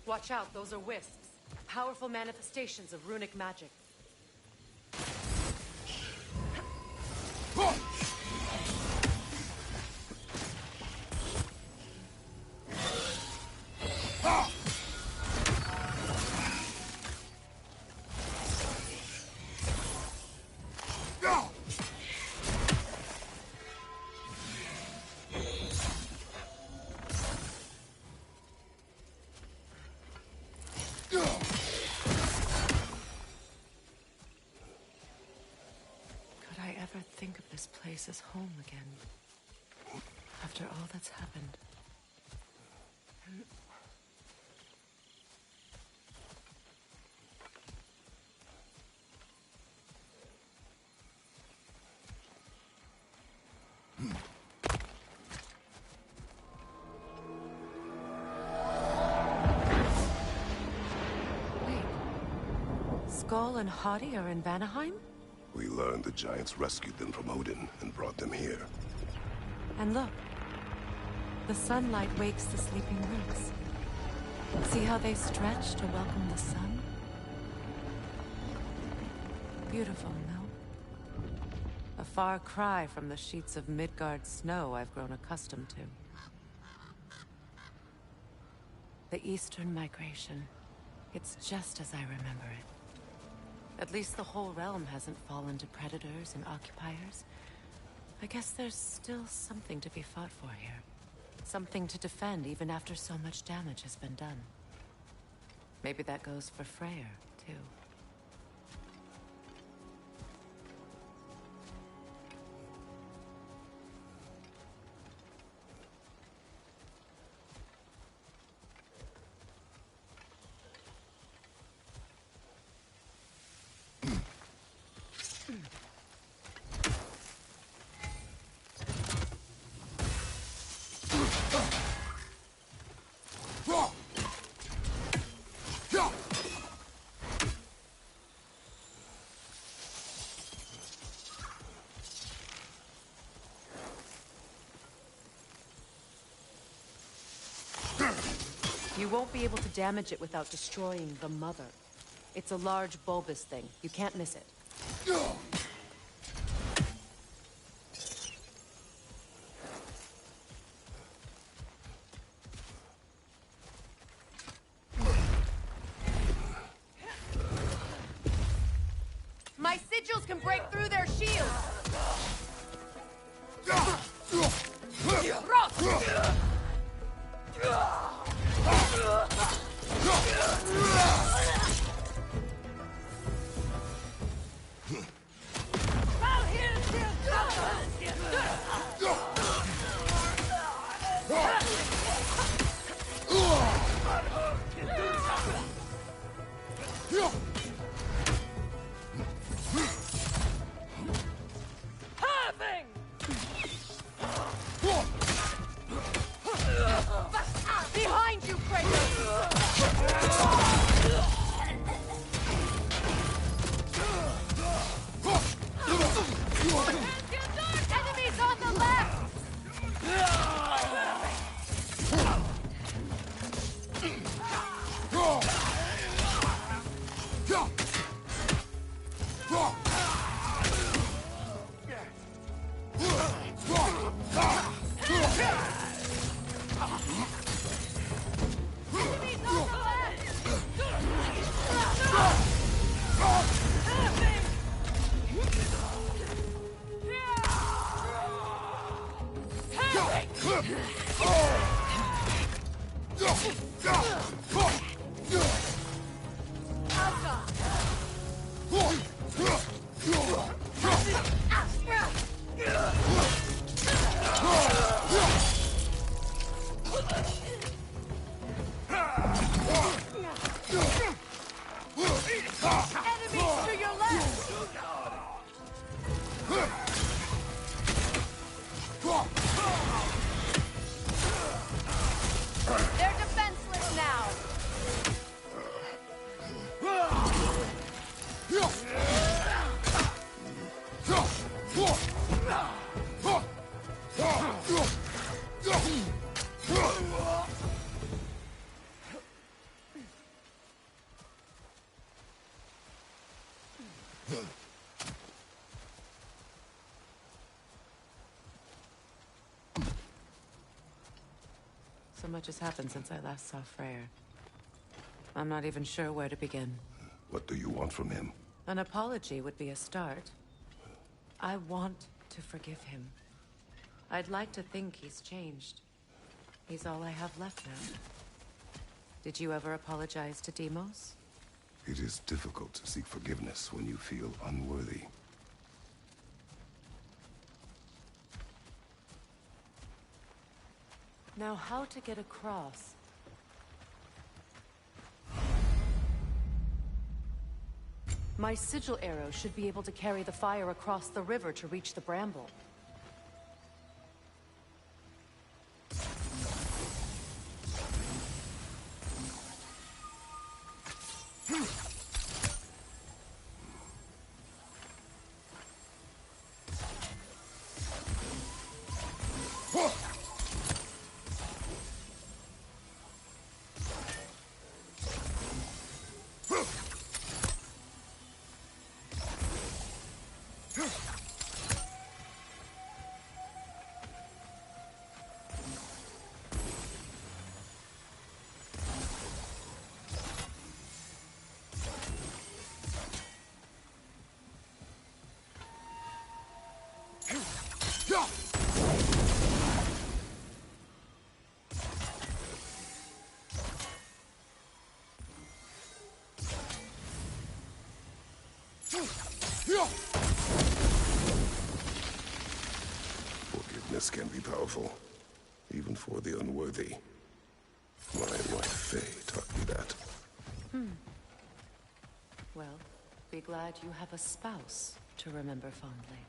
[SPEAKER 3] Watch out, those are wisps. Powerful manifestations of runic magic. Think of this place as home again, after all that's happened. Wait, Skull and Hottie are in Vanaheim?
[SPEAKER 4] We learned the giants rescued them from Odin and brought them here.
[SPEAKER 7] And look. The sunlight wakes the sleeping roots. See how they stretch to welcome the sun? Beautiful, no? A far cry from the sheets of Midgard snow I've grown accustomed to. The Eastern Migration. It's just as I remember it. At least the whole realm hasn't fallen to predators and occupiers. I guess there's still something to be fought for here. Something to defend even after so much damage has been done. Maybe that goes for Freyr, too. You won't be able to damage it without destroying the mother. It's a large bulbous thing. You can't miss it. My sigils can break through their shields! Behind you, Kratos! Enemies on the left! Enemies to your left! They're defenseless now! So much has happened since I last saw Freyr. I'm not even sure where to begin.
[SPEAKER 4] What do you want from him?
[SPEAKER 7] An apology would be a start. I want to forgive him. I'd like to think he's changed. He's all I have left now. Did you ever apologize to Deimos?
[SPEAKER 4] It is difficult to seek forgiveness when you feel unworthy.
[SPEAKER 7] Now, how to get across? My sigil arrow should be able to carry the fire across the river to reach the bramble.
[SPEAKER 4] Forgiveness can be powerful, even for the unworthy. My wife Faye taught me that.
[SPEAKER 3] Well, be glad you have a spouse to remember fondly.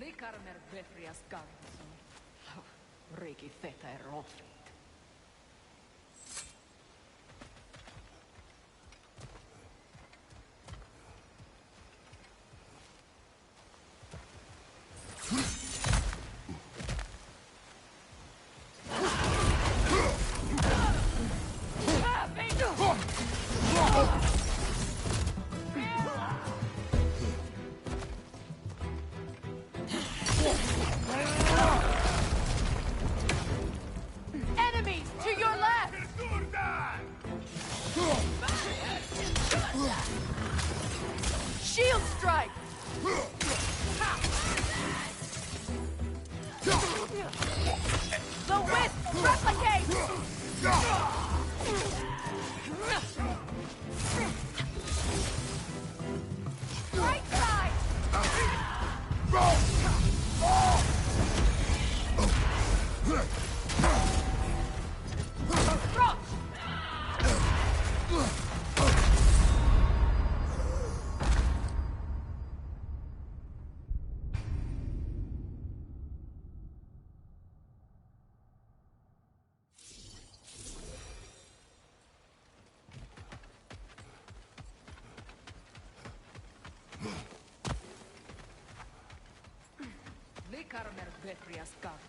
[SPEAKER 7] Likarmer Befrias Garnison. Regi feta er råfritt.
[SPEAKER 3] Enemies to your left! Shield strike! The wisp replicate! Right side! Cross!
[SPEAKER 7] Likarmer Befrias Garnison.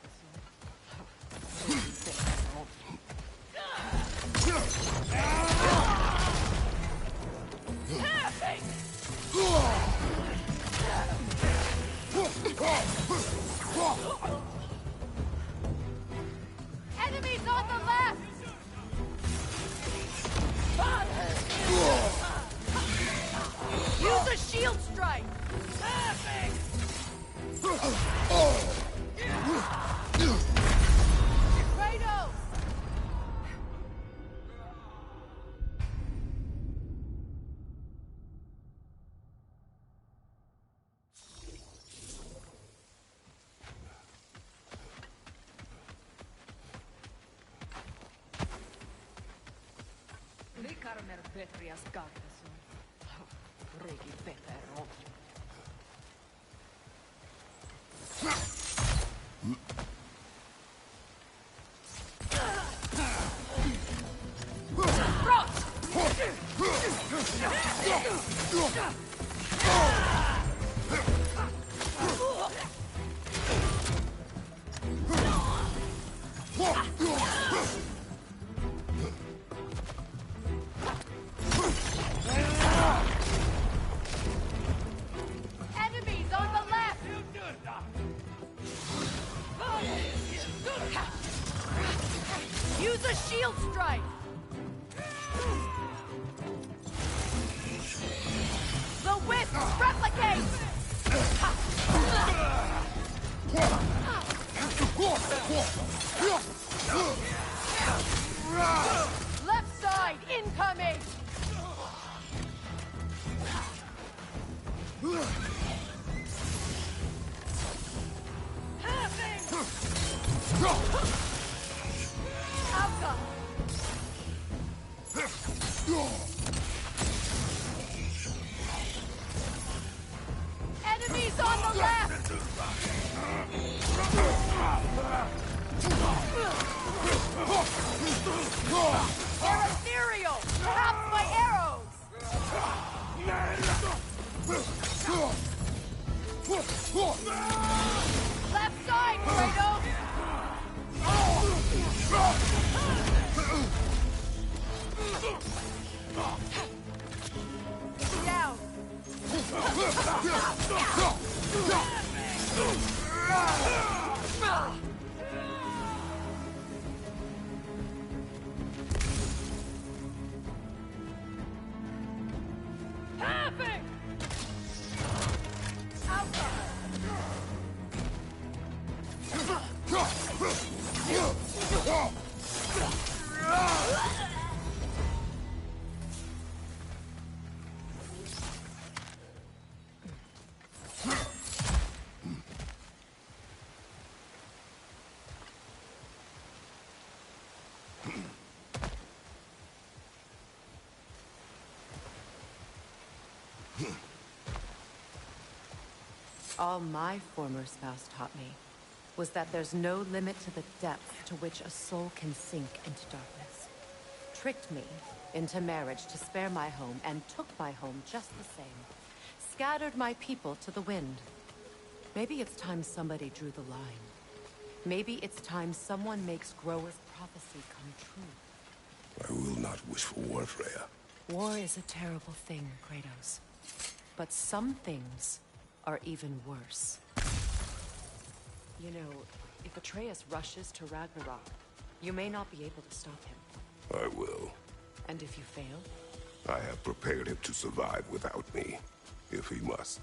[SPEAKER 3] Enemies on the left! Use a shield strike! Kratos!
[SPEAKER 7] Likarmer Befrias Garnison. Regi feta er råfritt.
[SPEAKER 3] Enemies on the left! Use a shield strike! The wisp replicate! Left side incoming! Outcome! Enemies on the left! They're ethereal! Perhaps by arrows! Left side, Kratos! Down! Perfect! All my former spouse taught me was that there's no limit to the depth to which a soul can sink into darkness. Tricked me into marriage to spare my home, and took my home just the same. Scattered my people to the wind. Maybe it's time somebody drew the line. Maybe it's time someone makes Groa's prophecy come true.
[SPEAKER 4] I will not wish for war, Freya.
[SPEAKER 3] War is a terrible thing, Kratos. But some things are even worse. You know, if Atreus rushes to Ragnarok, you may not be able to stop him.
[SPEAKER 4] I will.
[SPEAKER 3] And if you fail?
[SPEAKER 4] I have prepared him to survive without me, if he must.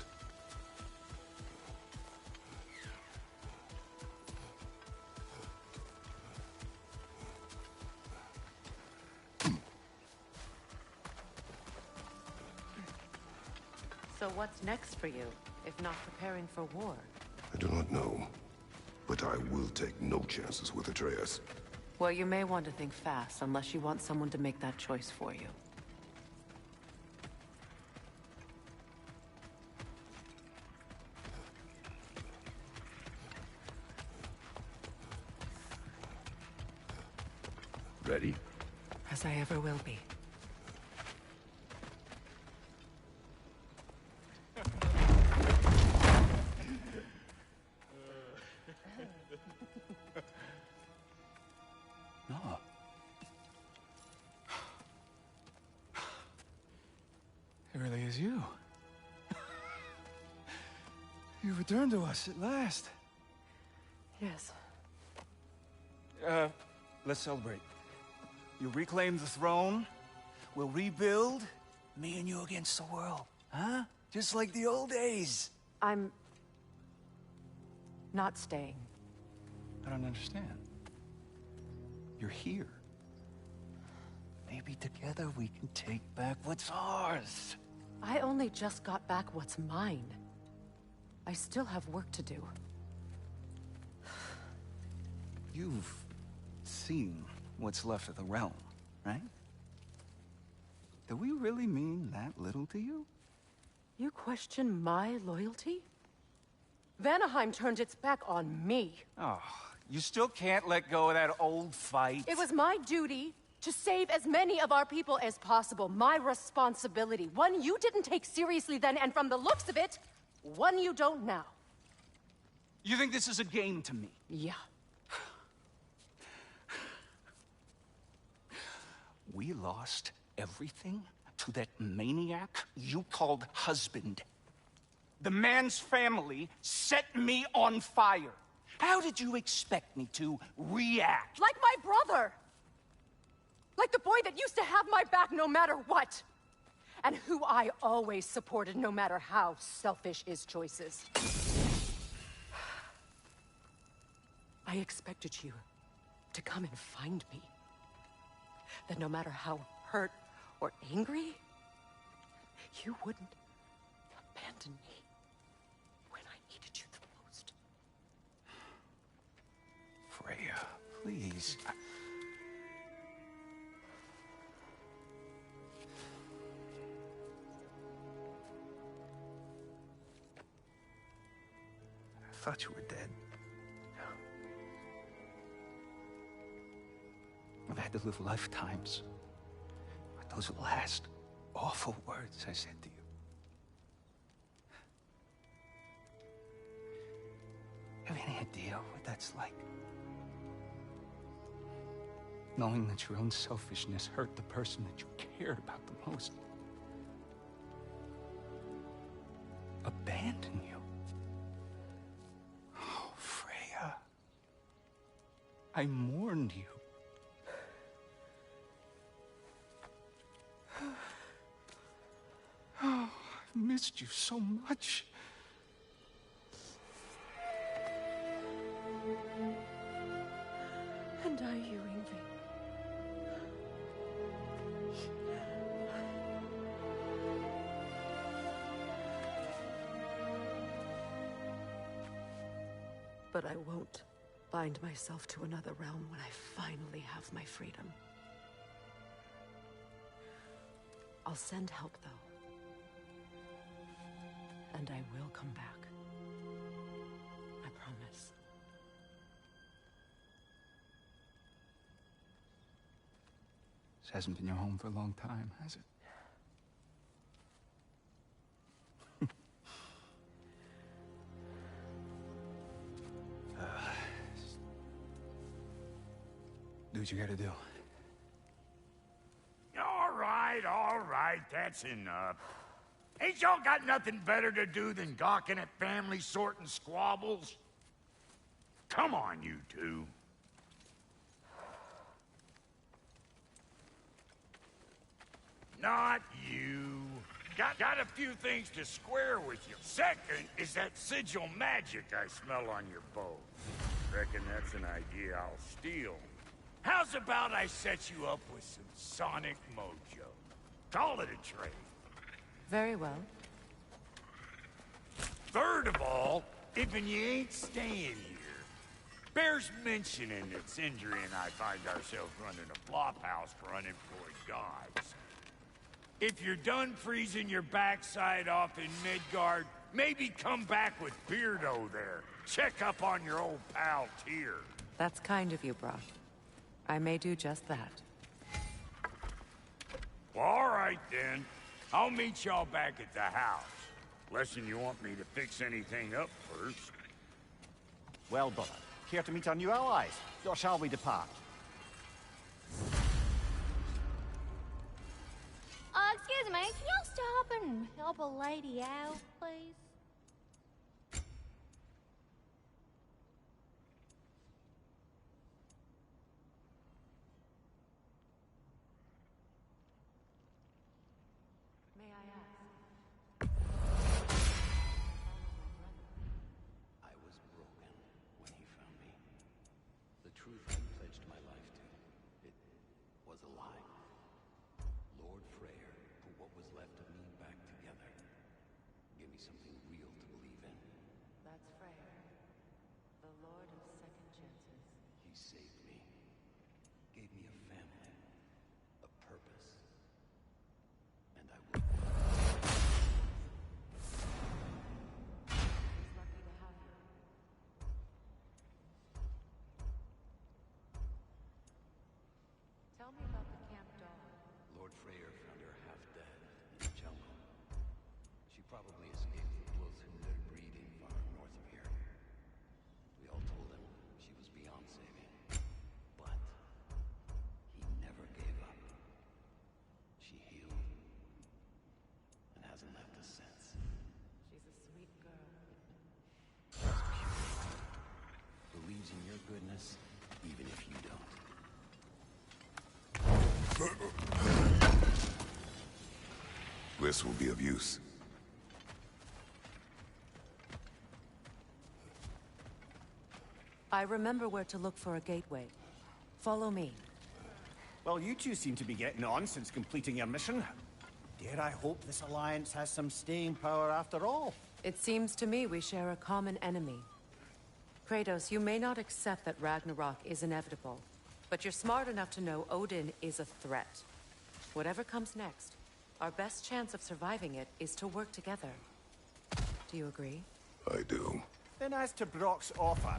[SPEAKER 3] So what's next for you, if not preparing for war?
[SPEAKER 4] I do not know, but I will take no chances with Atreus.
[SPEAKER 3] Well, you may want to think fast, unless you want someone to make that choice for you.
[SPEAKER 4] Ready?
[SPEAKER 3] As I ever will be.
[SPEAKER 5] No. It really is you. You returned to us at last.
[SPEAKER 3] Yes.
[SPEAKER 5] Let's celebrate. You reclaim the throne. We'll rebuild. Me and you against the world. Huh? Just like the old days.
[SPEAKER 3] I'm... not staying.
[SPEAKER 5] I don't understand. You're here. Maybe together we can take back what's ours.
[SPEAKER 3] I only just got back what's mine. I still have work to do.
[SPEAKER 5] You've seen what's left of the realm, right? Do we really mean that little to you?
[SPEAKER 3] You question my loyalty? Vanaheim turned its back on me.
[SPEAKER 5] Oh, you still can't let go of that old fight?
[SPEAKER 3] It was my duty to save as many of our people as possible. My responsibility. One you didn't take seriously then, and from the looks of it, one you don't now.
[SPEAKER 5] You think this is a game to me?
[SPEAKER 3] Yeah.
[SPEAKER 5] We lost everything to that maniac you called husband. The man's family set me on fire. How did you expect me to react?
[SPEAKER 3] Like my brother! Like the boy that used to have my back no matter what! And who I always supported no matter how selfish his choices. I expected you to come and find me. That no matter how hurt or angry, you wouldn't abandon me when I needed you the most.
[SPEAKER 5] Freya, please. I thought you were dead. I've had to live lifetimes with those last awful words I said to you. You have any idea what that's like? Knowing that your own selfishness hurt the person that you cared about the most. Abandon you. Oh, Freya. I mourned you. Oh, I've missed you so much.
[SPEAKER 3] And are you, Ingvi? But I won't bind myself to another realm when I finally have my freedom. I'll send help, though. And I will come back.
[SPEAKER 5] This hasn't been your home for a long time, has it? Do what you gotta do.
[SPEAKER 1] All right, that's enough. Ain't y'all got nothing better to do than gawking at family sorting squabbles? Come on, you two. Not you. Got a few things to square with you. Second is that sigil magic I smell on your bow. Reckon that's an idea I'll steal. How's about I set you up with some sonic mojo? Call it a trade.
[SPEAKER 7] Very well.
[SPEAKER 1] Third of all, if you ain't staying here, bears mentioning that Sindri and I find ourselves running a flop house for unemployed gods. If you're done freezing your backside off in Midgard, maybe come back with Beardo there. Check up on your old pal Tyr.
[SPEAKER 7] That's kind of you, Brock. I may do just that.
[SPEAKER 1] Well, all right then. I'll meet y'all back at the house. Lesson you want me to fix anything up first.
[SPEAKER 2] Well, brother, care to meet our new allies? Or shall we depart?
[SPEAKER 6] Excuse me, can y'all stop and help a lady out, please?
[SPEAKER 7] May I ask?
[SPEAKER 8] I was broken when he found me. The truth I pledged my life to, it was a lie. Lord Freyr put what was left of me back together. Give me something real to believe in.
[SPEAKER 7] That's Freyr, the Lord of Second Chances.
[SPEAKER 8] He saved me. Gave me a family. A purpose. And I will.
[SPEAKER 7] He's lucky to have you. Tell me about the camp dog.
[SPEAKER 8] Lord Freyr found her half dead in the jungle. She probably escaped the Bloodthunde breeding far north of here. We all told him she was beyond saving. But he never gave up. She healed and hasn't left us since.
[SPEAKER 7] She's a sweet girl.
[SPEAKER 8] Believes in your goodness, even if you don't.
[SPEAKER 4] This will be of use.
[SPEAKER 7] I remember where to look for a gateway. Follow me.
[SPEAKER 2] Well, you two seem to be getting on since completing your mission. Dare I hope this alliance has some staying power after all?
[SPEAKER 7] It seems to me we share a common enemy. Kratos, you may not accept that Ragnarok is inevitable, but you're smart enough to know Odin is a threat. Whatever comes next, our best chance of surviving it is to work together. Do you agree?
[SPEAKER 4] I do.
[SPEAKER 2] Then as to Brock's offer,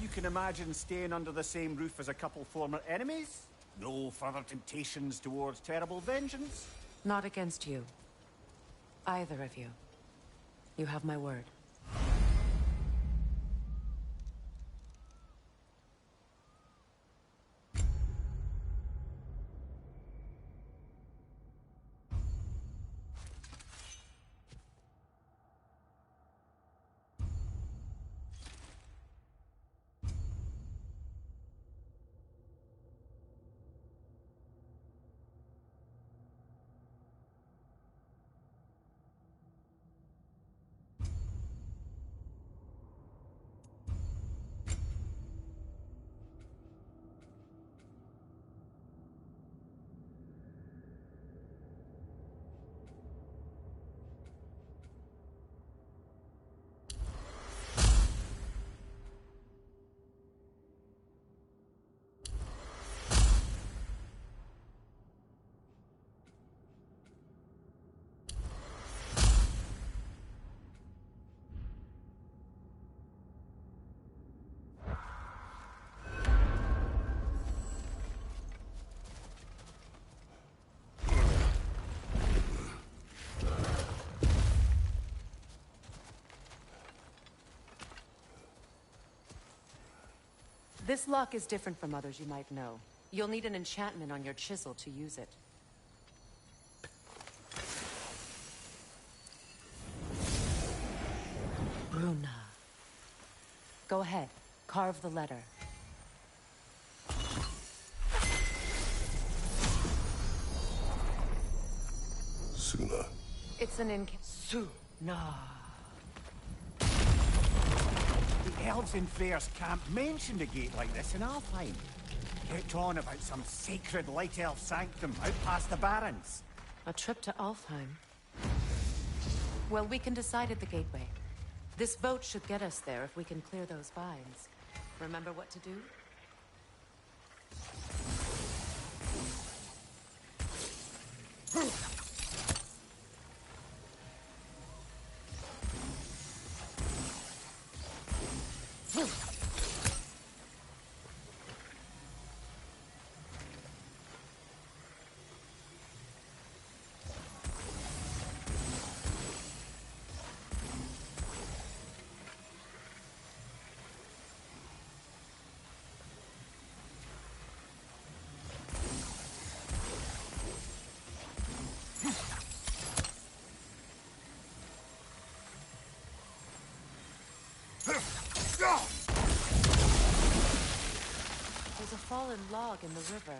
[SPEAKER 2] you can imagine staying under the same roof as a couple former enemies? No further temptations towards terrible vengeance?
[SPEAKER 7] Not against you. Either of you. You have my word.
[SPEAKER 3] This lock is different from others you might know. You'll need an enchantment on your chisel to use it. Bruna. Go ahead. Carve the letter.
[SPEAKER 4] Suna.
[SPEAKER 3] It's an Suna.
[SPEAKER 2] The elves in Freyr's camp mentioned a gate like this in Alfheim. Kept on about some sacred light elf sanctum out past the Barrens.
[SPEAKER 3] A trip to Alfheim. Well, we can decide at the gateway. This boat should get us there if we can clear those vines. Remember what to do? There's a fallen log in the river.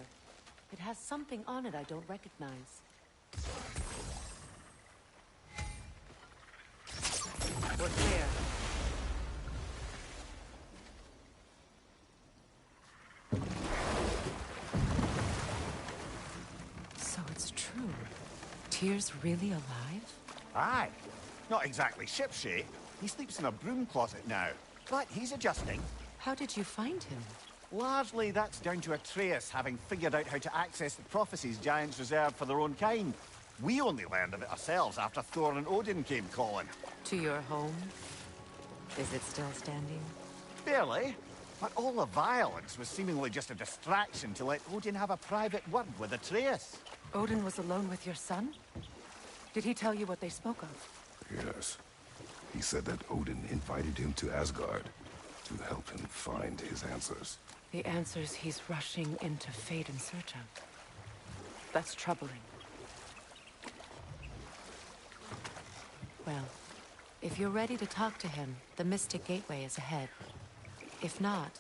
[SPEAKER 3] It has something on it I don't recognize. We're clear. So it's true. Tyr's really alive?
[SPEAKER 2] Aye. Not exactly shipshape. He sleeps in a broom closet now. But he's adjusting.
[SPEAKER 3] How did you find him?
[SPEAKER 2] Largely, that's down to Atreus having figured out how to access the prophecies giants reserved for their own kind. We only learned of it ourselves after Thor and Odin came calling.
[SPEAKER 3] To your home? Is it still standing?
[SPEAKER 2] Barely. But all the violence was seemingly just a distraction to let Odin have a private word with Atreus.
[SPEAKER 3] Odin was alone with your son? Did he tell you what they spoke of?
[SPEAKER 4] Yes. He said that Odin invited him to Asgard to help him find his answers.
[SPEAKER 3] The answers he's rushing into fate in search of. That's troubling. Well, if you're ready to talk to him, the Mystic Gateway is ahead. If not,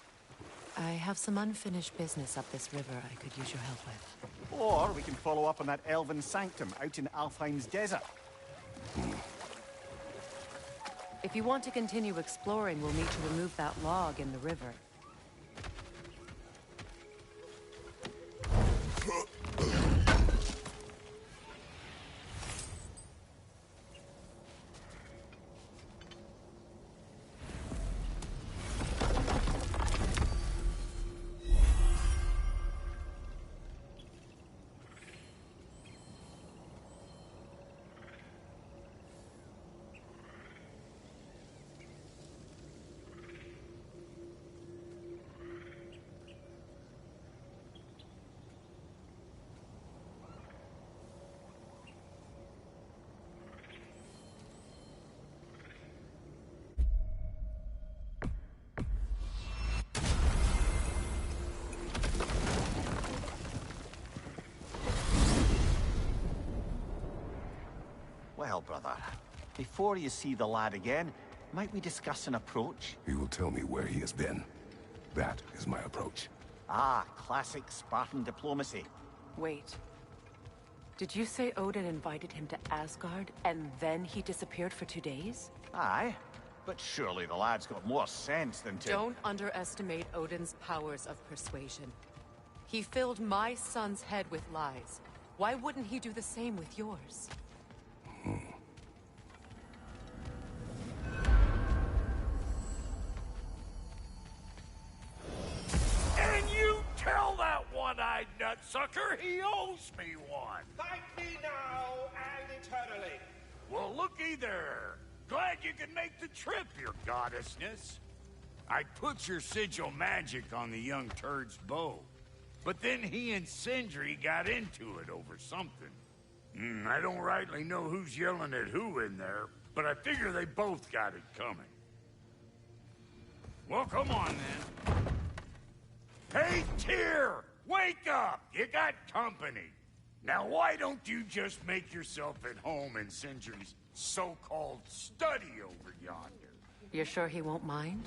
[SPEAKER 3] I have some unfinished business up this river I could use your help with.
[SPEAKER 2] Or we can follow up on that elven sanctum out in Alfheim's desert.
[SPEAKER 3] If you want to continue exploring, we'll need to remove that log in the river.
[SPEAKER 2] Well, brother, before you see the lad again, might we discuss an approach?
[SPEAKER 4] He will tell me where he has been. That is my approach.
[SPEAKER 2] Ah, classic Spartan diplomacy.
[SPEAKER 3] Wait. Did you say Odin invited him to Asgard, and then he disappeared for 2 days?
[SPEAKER 2] Aye, but surely the lad's got more sense than to...
[SPEAKER 3] Don't underestimate Odin's powers of persuasion. He filled my son's head with lies. Why wouldn't he do the same with yours?
[SPEAKER 1] And you tell that one-eyed nutsucker he owes me one.
[SPEAKER 9] Thank me now and eternally.
[SPEAKER 1] Well, looky there. Glad you could make the trip, your goddessness. I put your sigil magic on the young turd's bow. But then he and Sindri got into it over something. I don't rightly know who's yelling at who in there, but I figure they both got it coming. Well, come on then. Hey, Tyr! Wake up! You got company. Now why don't you just make yourself at home in Sindri's so-called study over yonder?
[SPEAKER 3] You're sure he won't mind?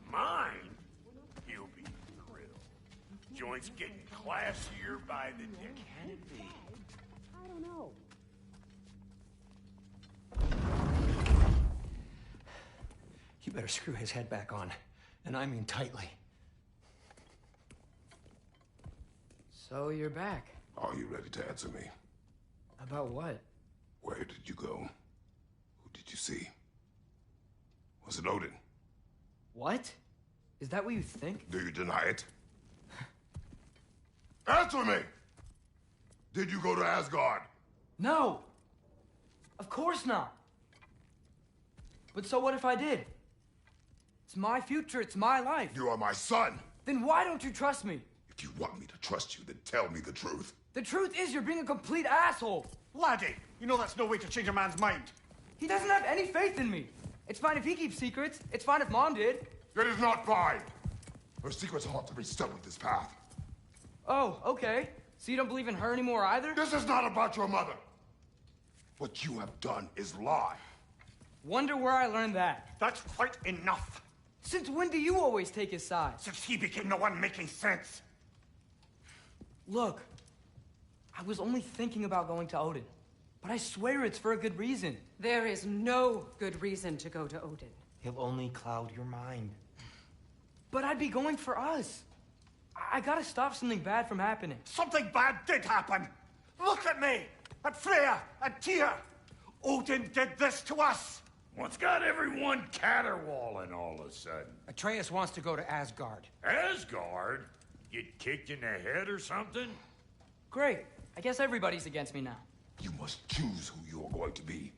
[SPEAKER 1] Mine? You'll be thrilled. Joint's getting classier by the day.
[SPEAKER 10] Can it be? I don't know. You better screw his head back on. And I mean tightly.
[SPEAKER 11] So you're back.
[SPEAKER 4] Are you ready to answer me?
[SPEAKER 11] About what?
[SPEAKER 4] Where did you go? Who did you see? Was it Odin?
[SPEAKER 11] What? Is that what you think?
[SPEAKER 4] Do you deny it? Answer me! Did you go to Asgard?
[SPEAKER 11] No! Of course not! But so what if I did? It's my future, it's my life.
[SPEAKER 4] You are my son!
[SPEAKER 11] Then why don't you trust me?
[SPEAKER 4] If you want me to trust you, then tell me the truth.
[SPEAKER 11] The truth is you're being a complete asshole!
[SPEAKER 2] Laddie, you know that's no way to change a man's mind.
[SPEAKER 11] He doesn't have any faith in me. It's fine if he keeps secrets. It's fine if Mom did.
[SPEAKER 4] It is not fine! Her secrets ought to be stuck with this path.
[SPEAKER 11] Oh, okay. So you don't believe in her anymore either?
[SPEAKER 4] This is not about your mother. What you have done is lie.
[SPEAKER 11] Wonder where I learned that.
[SPEAKER 2] That's quite enough.
[SPEAKER 11] Since when do you always take his side?
[SPEAKER 2] Since he became the one making sense.
[SPEAKER 11] Look, I was only thinking about going to Odin. But I swear it's for a good reason.
[SPEAKER 3] There is no good reason to go to Odin.
[SPEAKER 10] He'll only cloud your mind.
[SPEAKER 11] But I'd be going for us. I gotta stop something bad from happening.
[SPEAKER 2] Something bad did happen. Look at me, at Freya, at Tyr. Odin did this to us.
[SPEAKER 1] What's got everyone caterwauling all of a sudden?
[SPEAKER 10] Atreus wants to go to Asgard.
[SPEAKER 1] Asgard? Get kicked in the head or something?
[SPEAKER 11] Great. I guess everybody's against me now.
[SPEAKER 4] You must choose who you are going to be.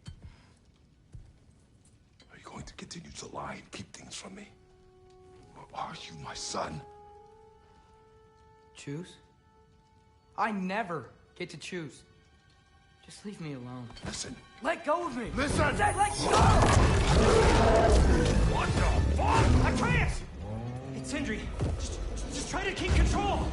[SPEAKER 4] Are you going to continue to lie and keep things from me? Or are you my son?
[SPEAKER 11] Choose? I never get to choose. Just leave me alone.
[SPEAKER 4] Listen.
[SPEAKER 11] Let go of me!
[SPEAKER 4] Listen!
[SPEAKER 11] I said let go!
[SPEAKER 1] What the fuck?
[SPEAKER 2] Atreus! It's Sindri. Just try to keep control.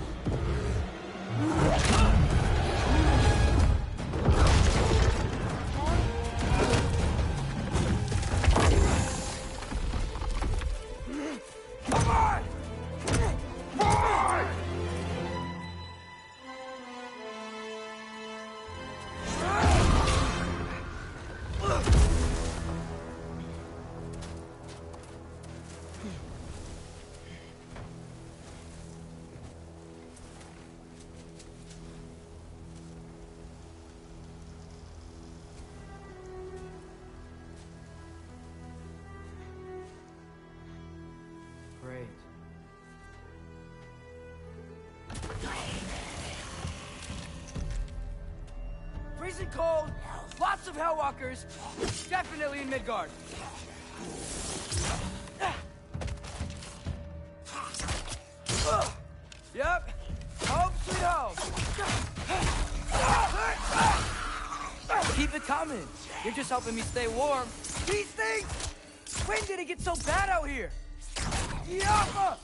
[SPEAKER 4] Come on! Boy!
[SPEAKER 11] Great. Freezing cold, lots of Hellwalkers, definitely in Midgard. Yep, home sweet home. Keep it coming. You're just helping me stay warm. These things! When did it get so bad out here? Yappa!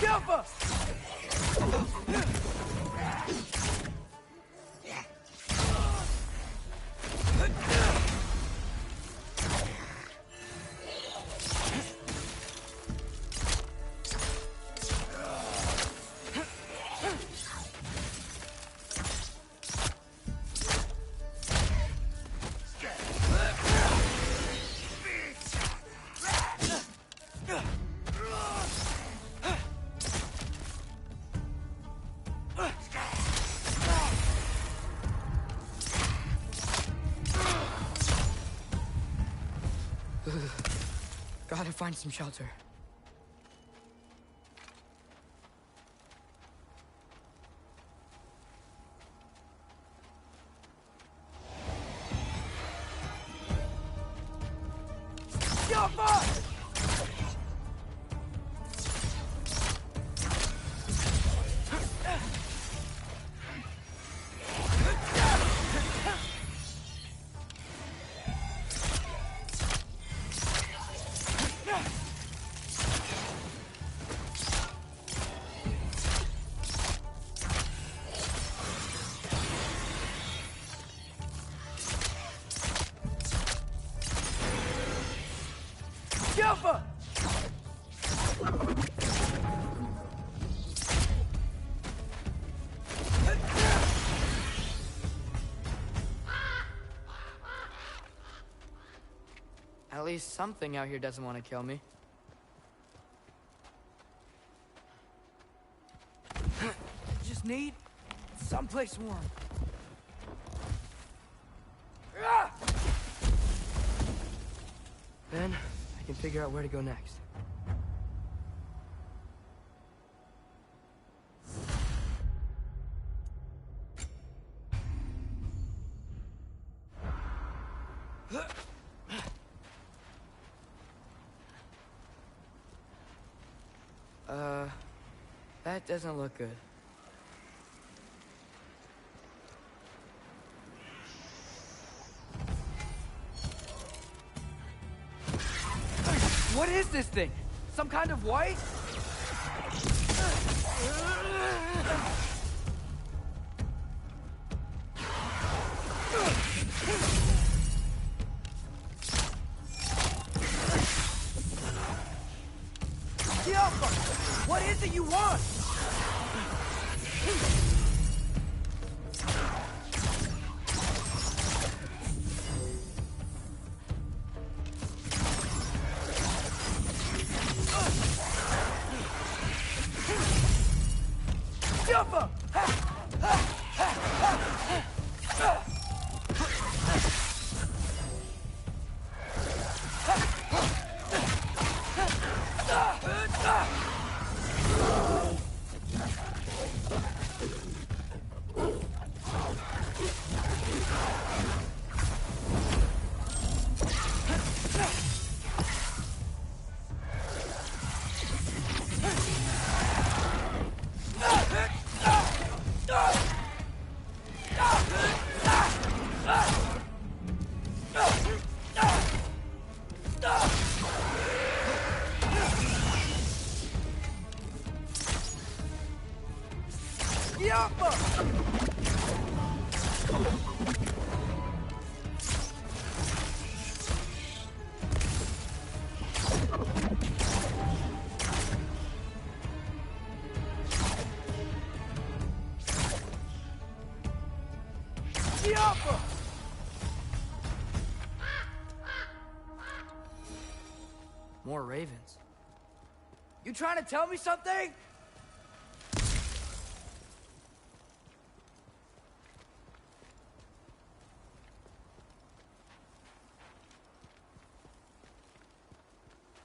[SPEAKER 11] Yappa! Gotta find some shelter. Jumper! At least something out here doesn't want to kill me. Just need someplace warm. Then I can figure out where to go next. That doesn't look good. What is this thing? Some kind of white? What is it you want? More ravens. You trying to tell me something?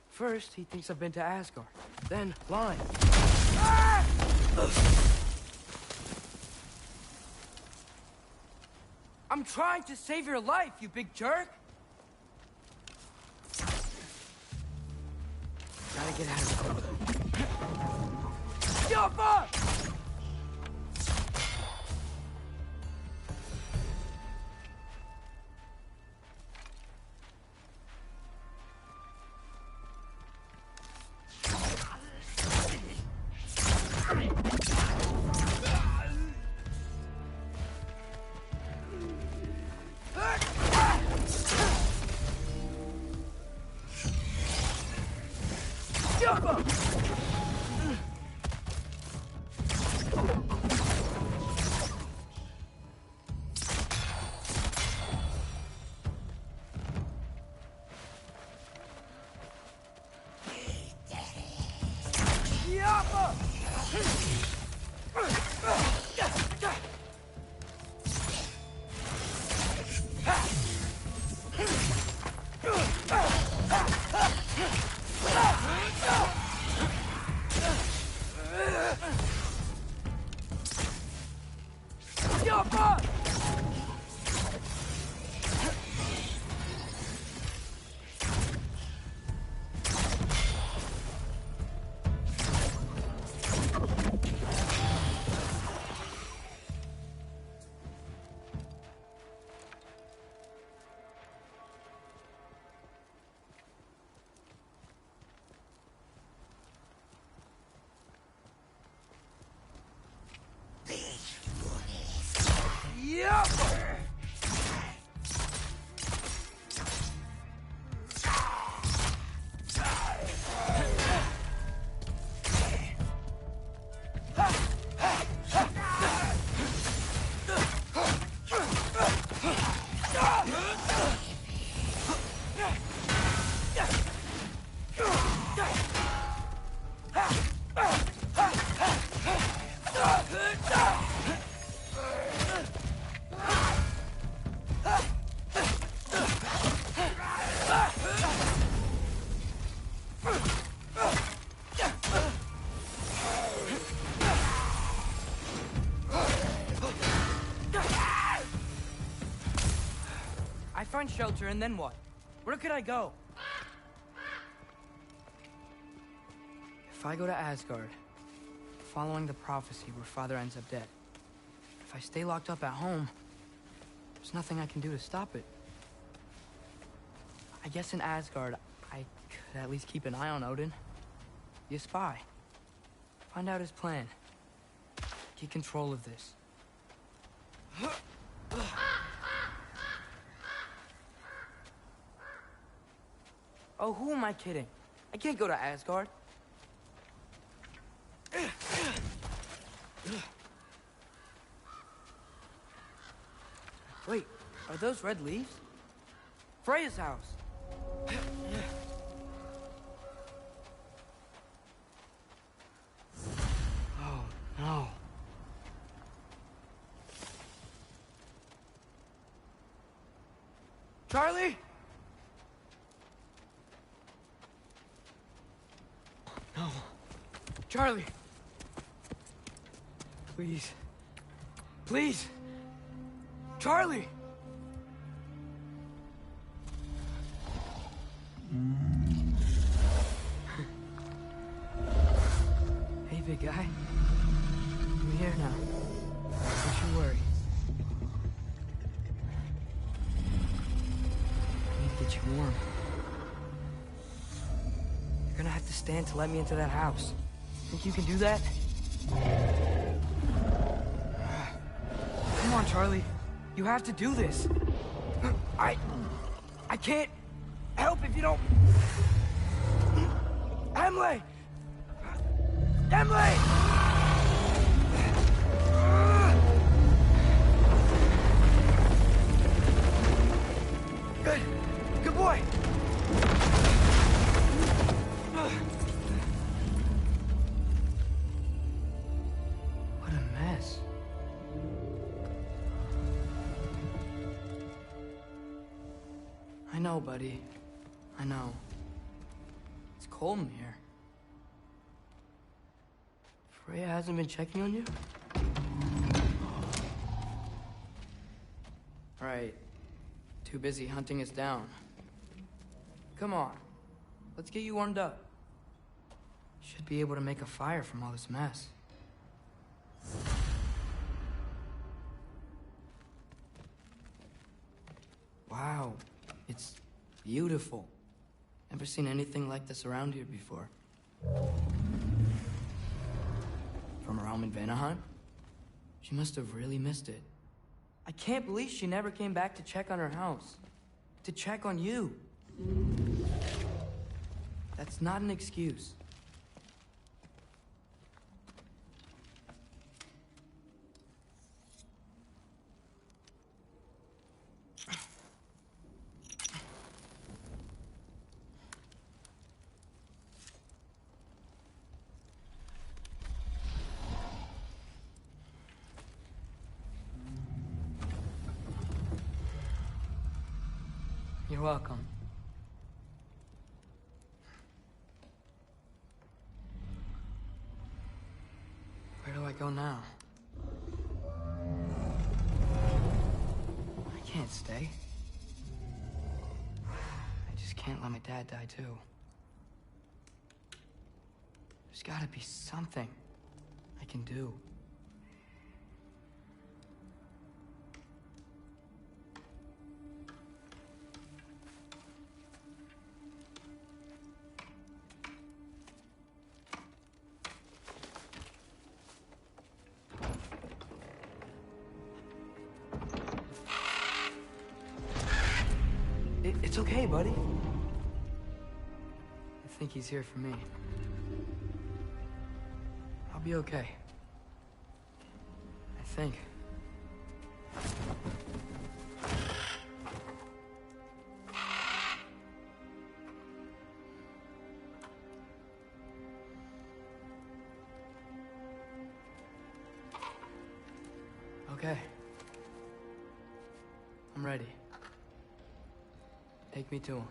[SPEAKER 11] First, he thinks I've been to Asgard. Then, lying. Ah! I'm trying to save your life, you big jerk! Gotta get out of here. Jump up! I find shelter, and then what? Where could I go? If I go to Asgard, following the prophecy where Father ends up dead, if I stay locked up at home, there's nothing I can do to stop it. I guess in Asgard, I could at least keep an eye on Odin. Be a spy. Find out his plan. Get control of this. Oh, who am I kidding? I can't go to Asgard. Wait, are those red leaves? Freya's house. Oh, no. Charlie? No. Charlie. Please. Please. Charlie! Hey, big guy. I'm here now. Don't you worry. I need to get you warm. You're gonna have to stand to let me into that house. Think you can do that? Come on, Charlie. You have to do this. I can't help if you don't... Emily! Emily! Good. Good boy. What a mess. I know, buddy. I know. It's cold in here. Freya hasn't been checking on you? Right. Too busy hunting us down. Come on. Let's get you warmed up. Should be able to make a fire from all this mess. Wow. It's beautiful. Never seen anything like this around here before. From her home in Vanaheim? She must have really missed it. I can't believe she never came back to check on her house. To check on you. That's not an excuse. You're welcome. Where do I go now? I can't stay. I just can't let my dad die too. There's gotta be something I can do. It's okay, buddy. I think he's here for me. I'll be okay. I think. Okay. I'm ready. Take me to him.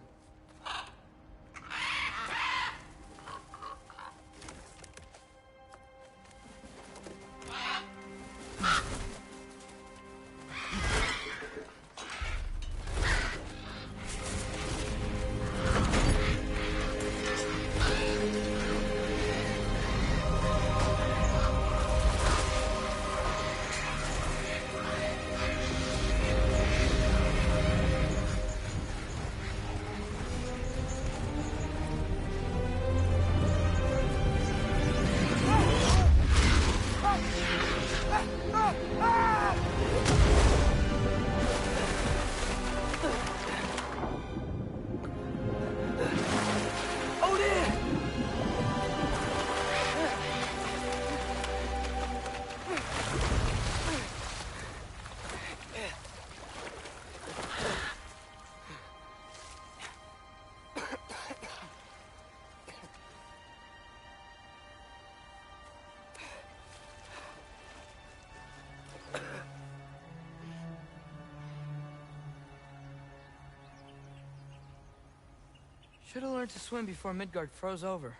[SPEAKER 11] Should have learned to swim before Midgard froze over.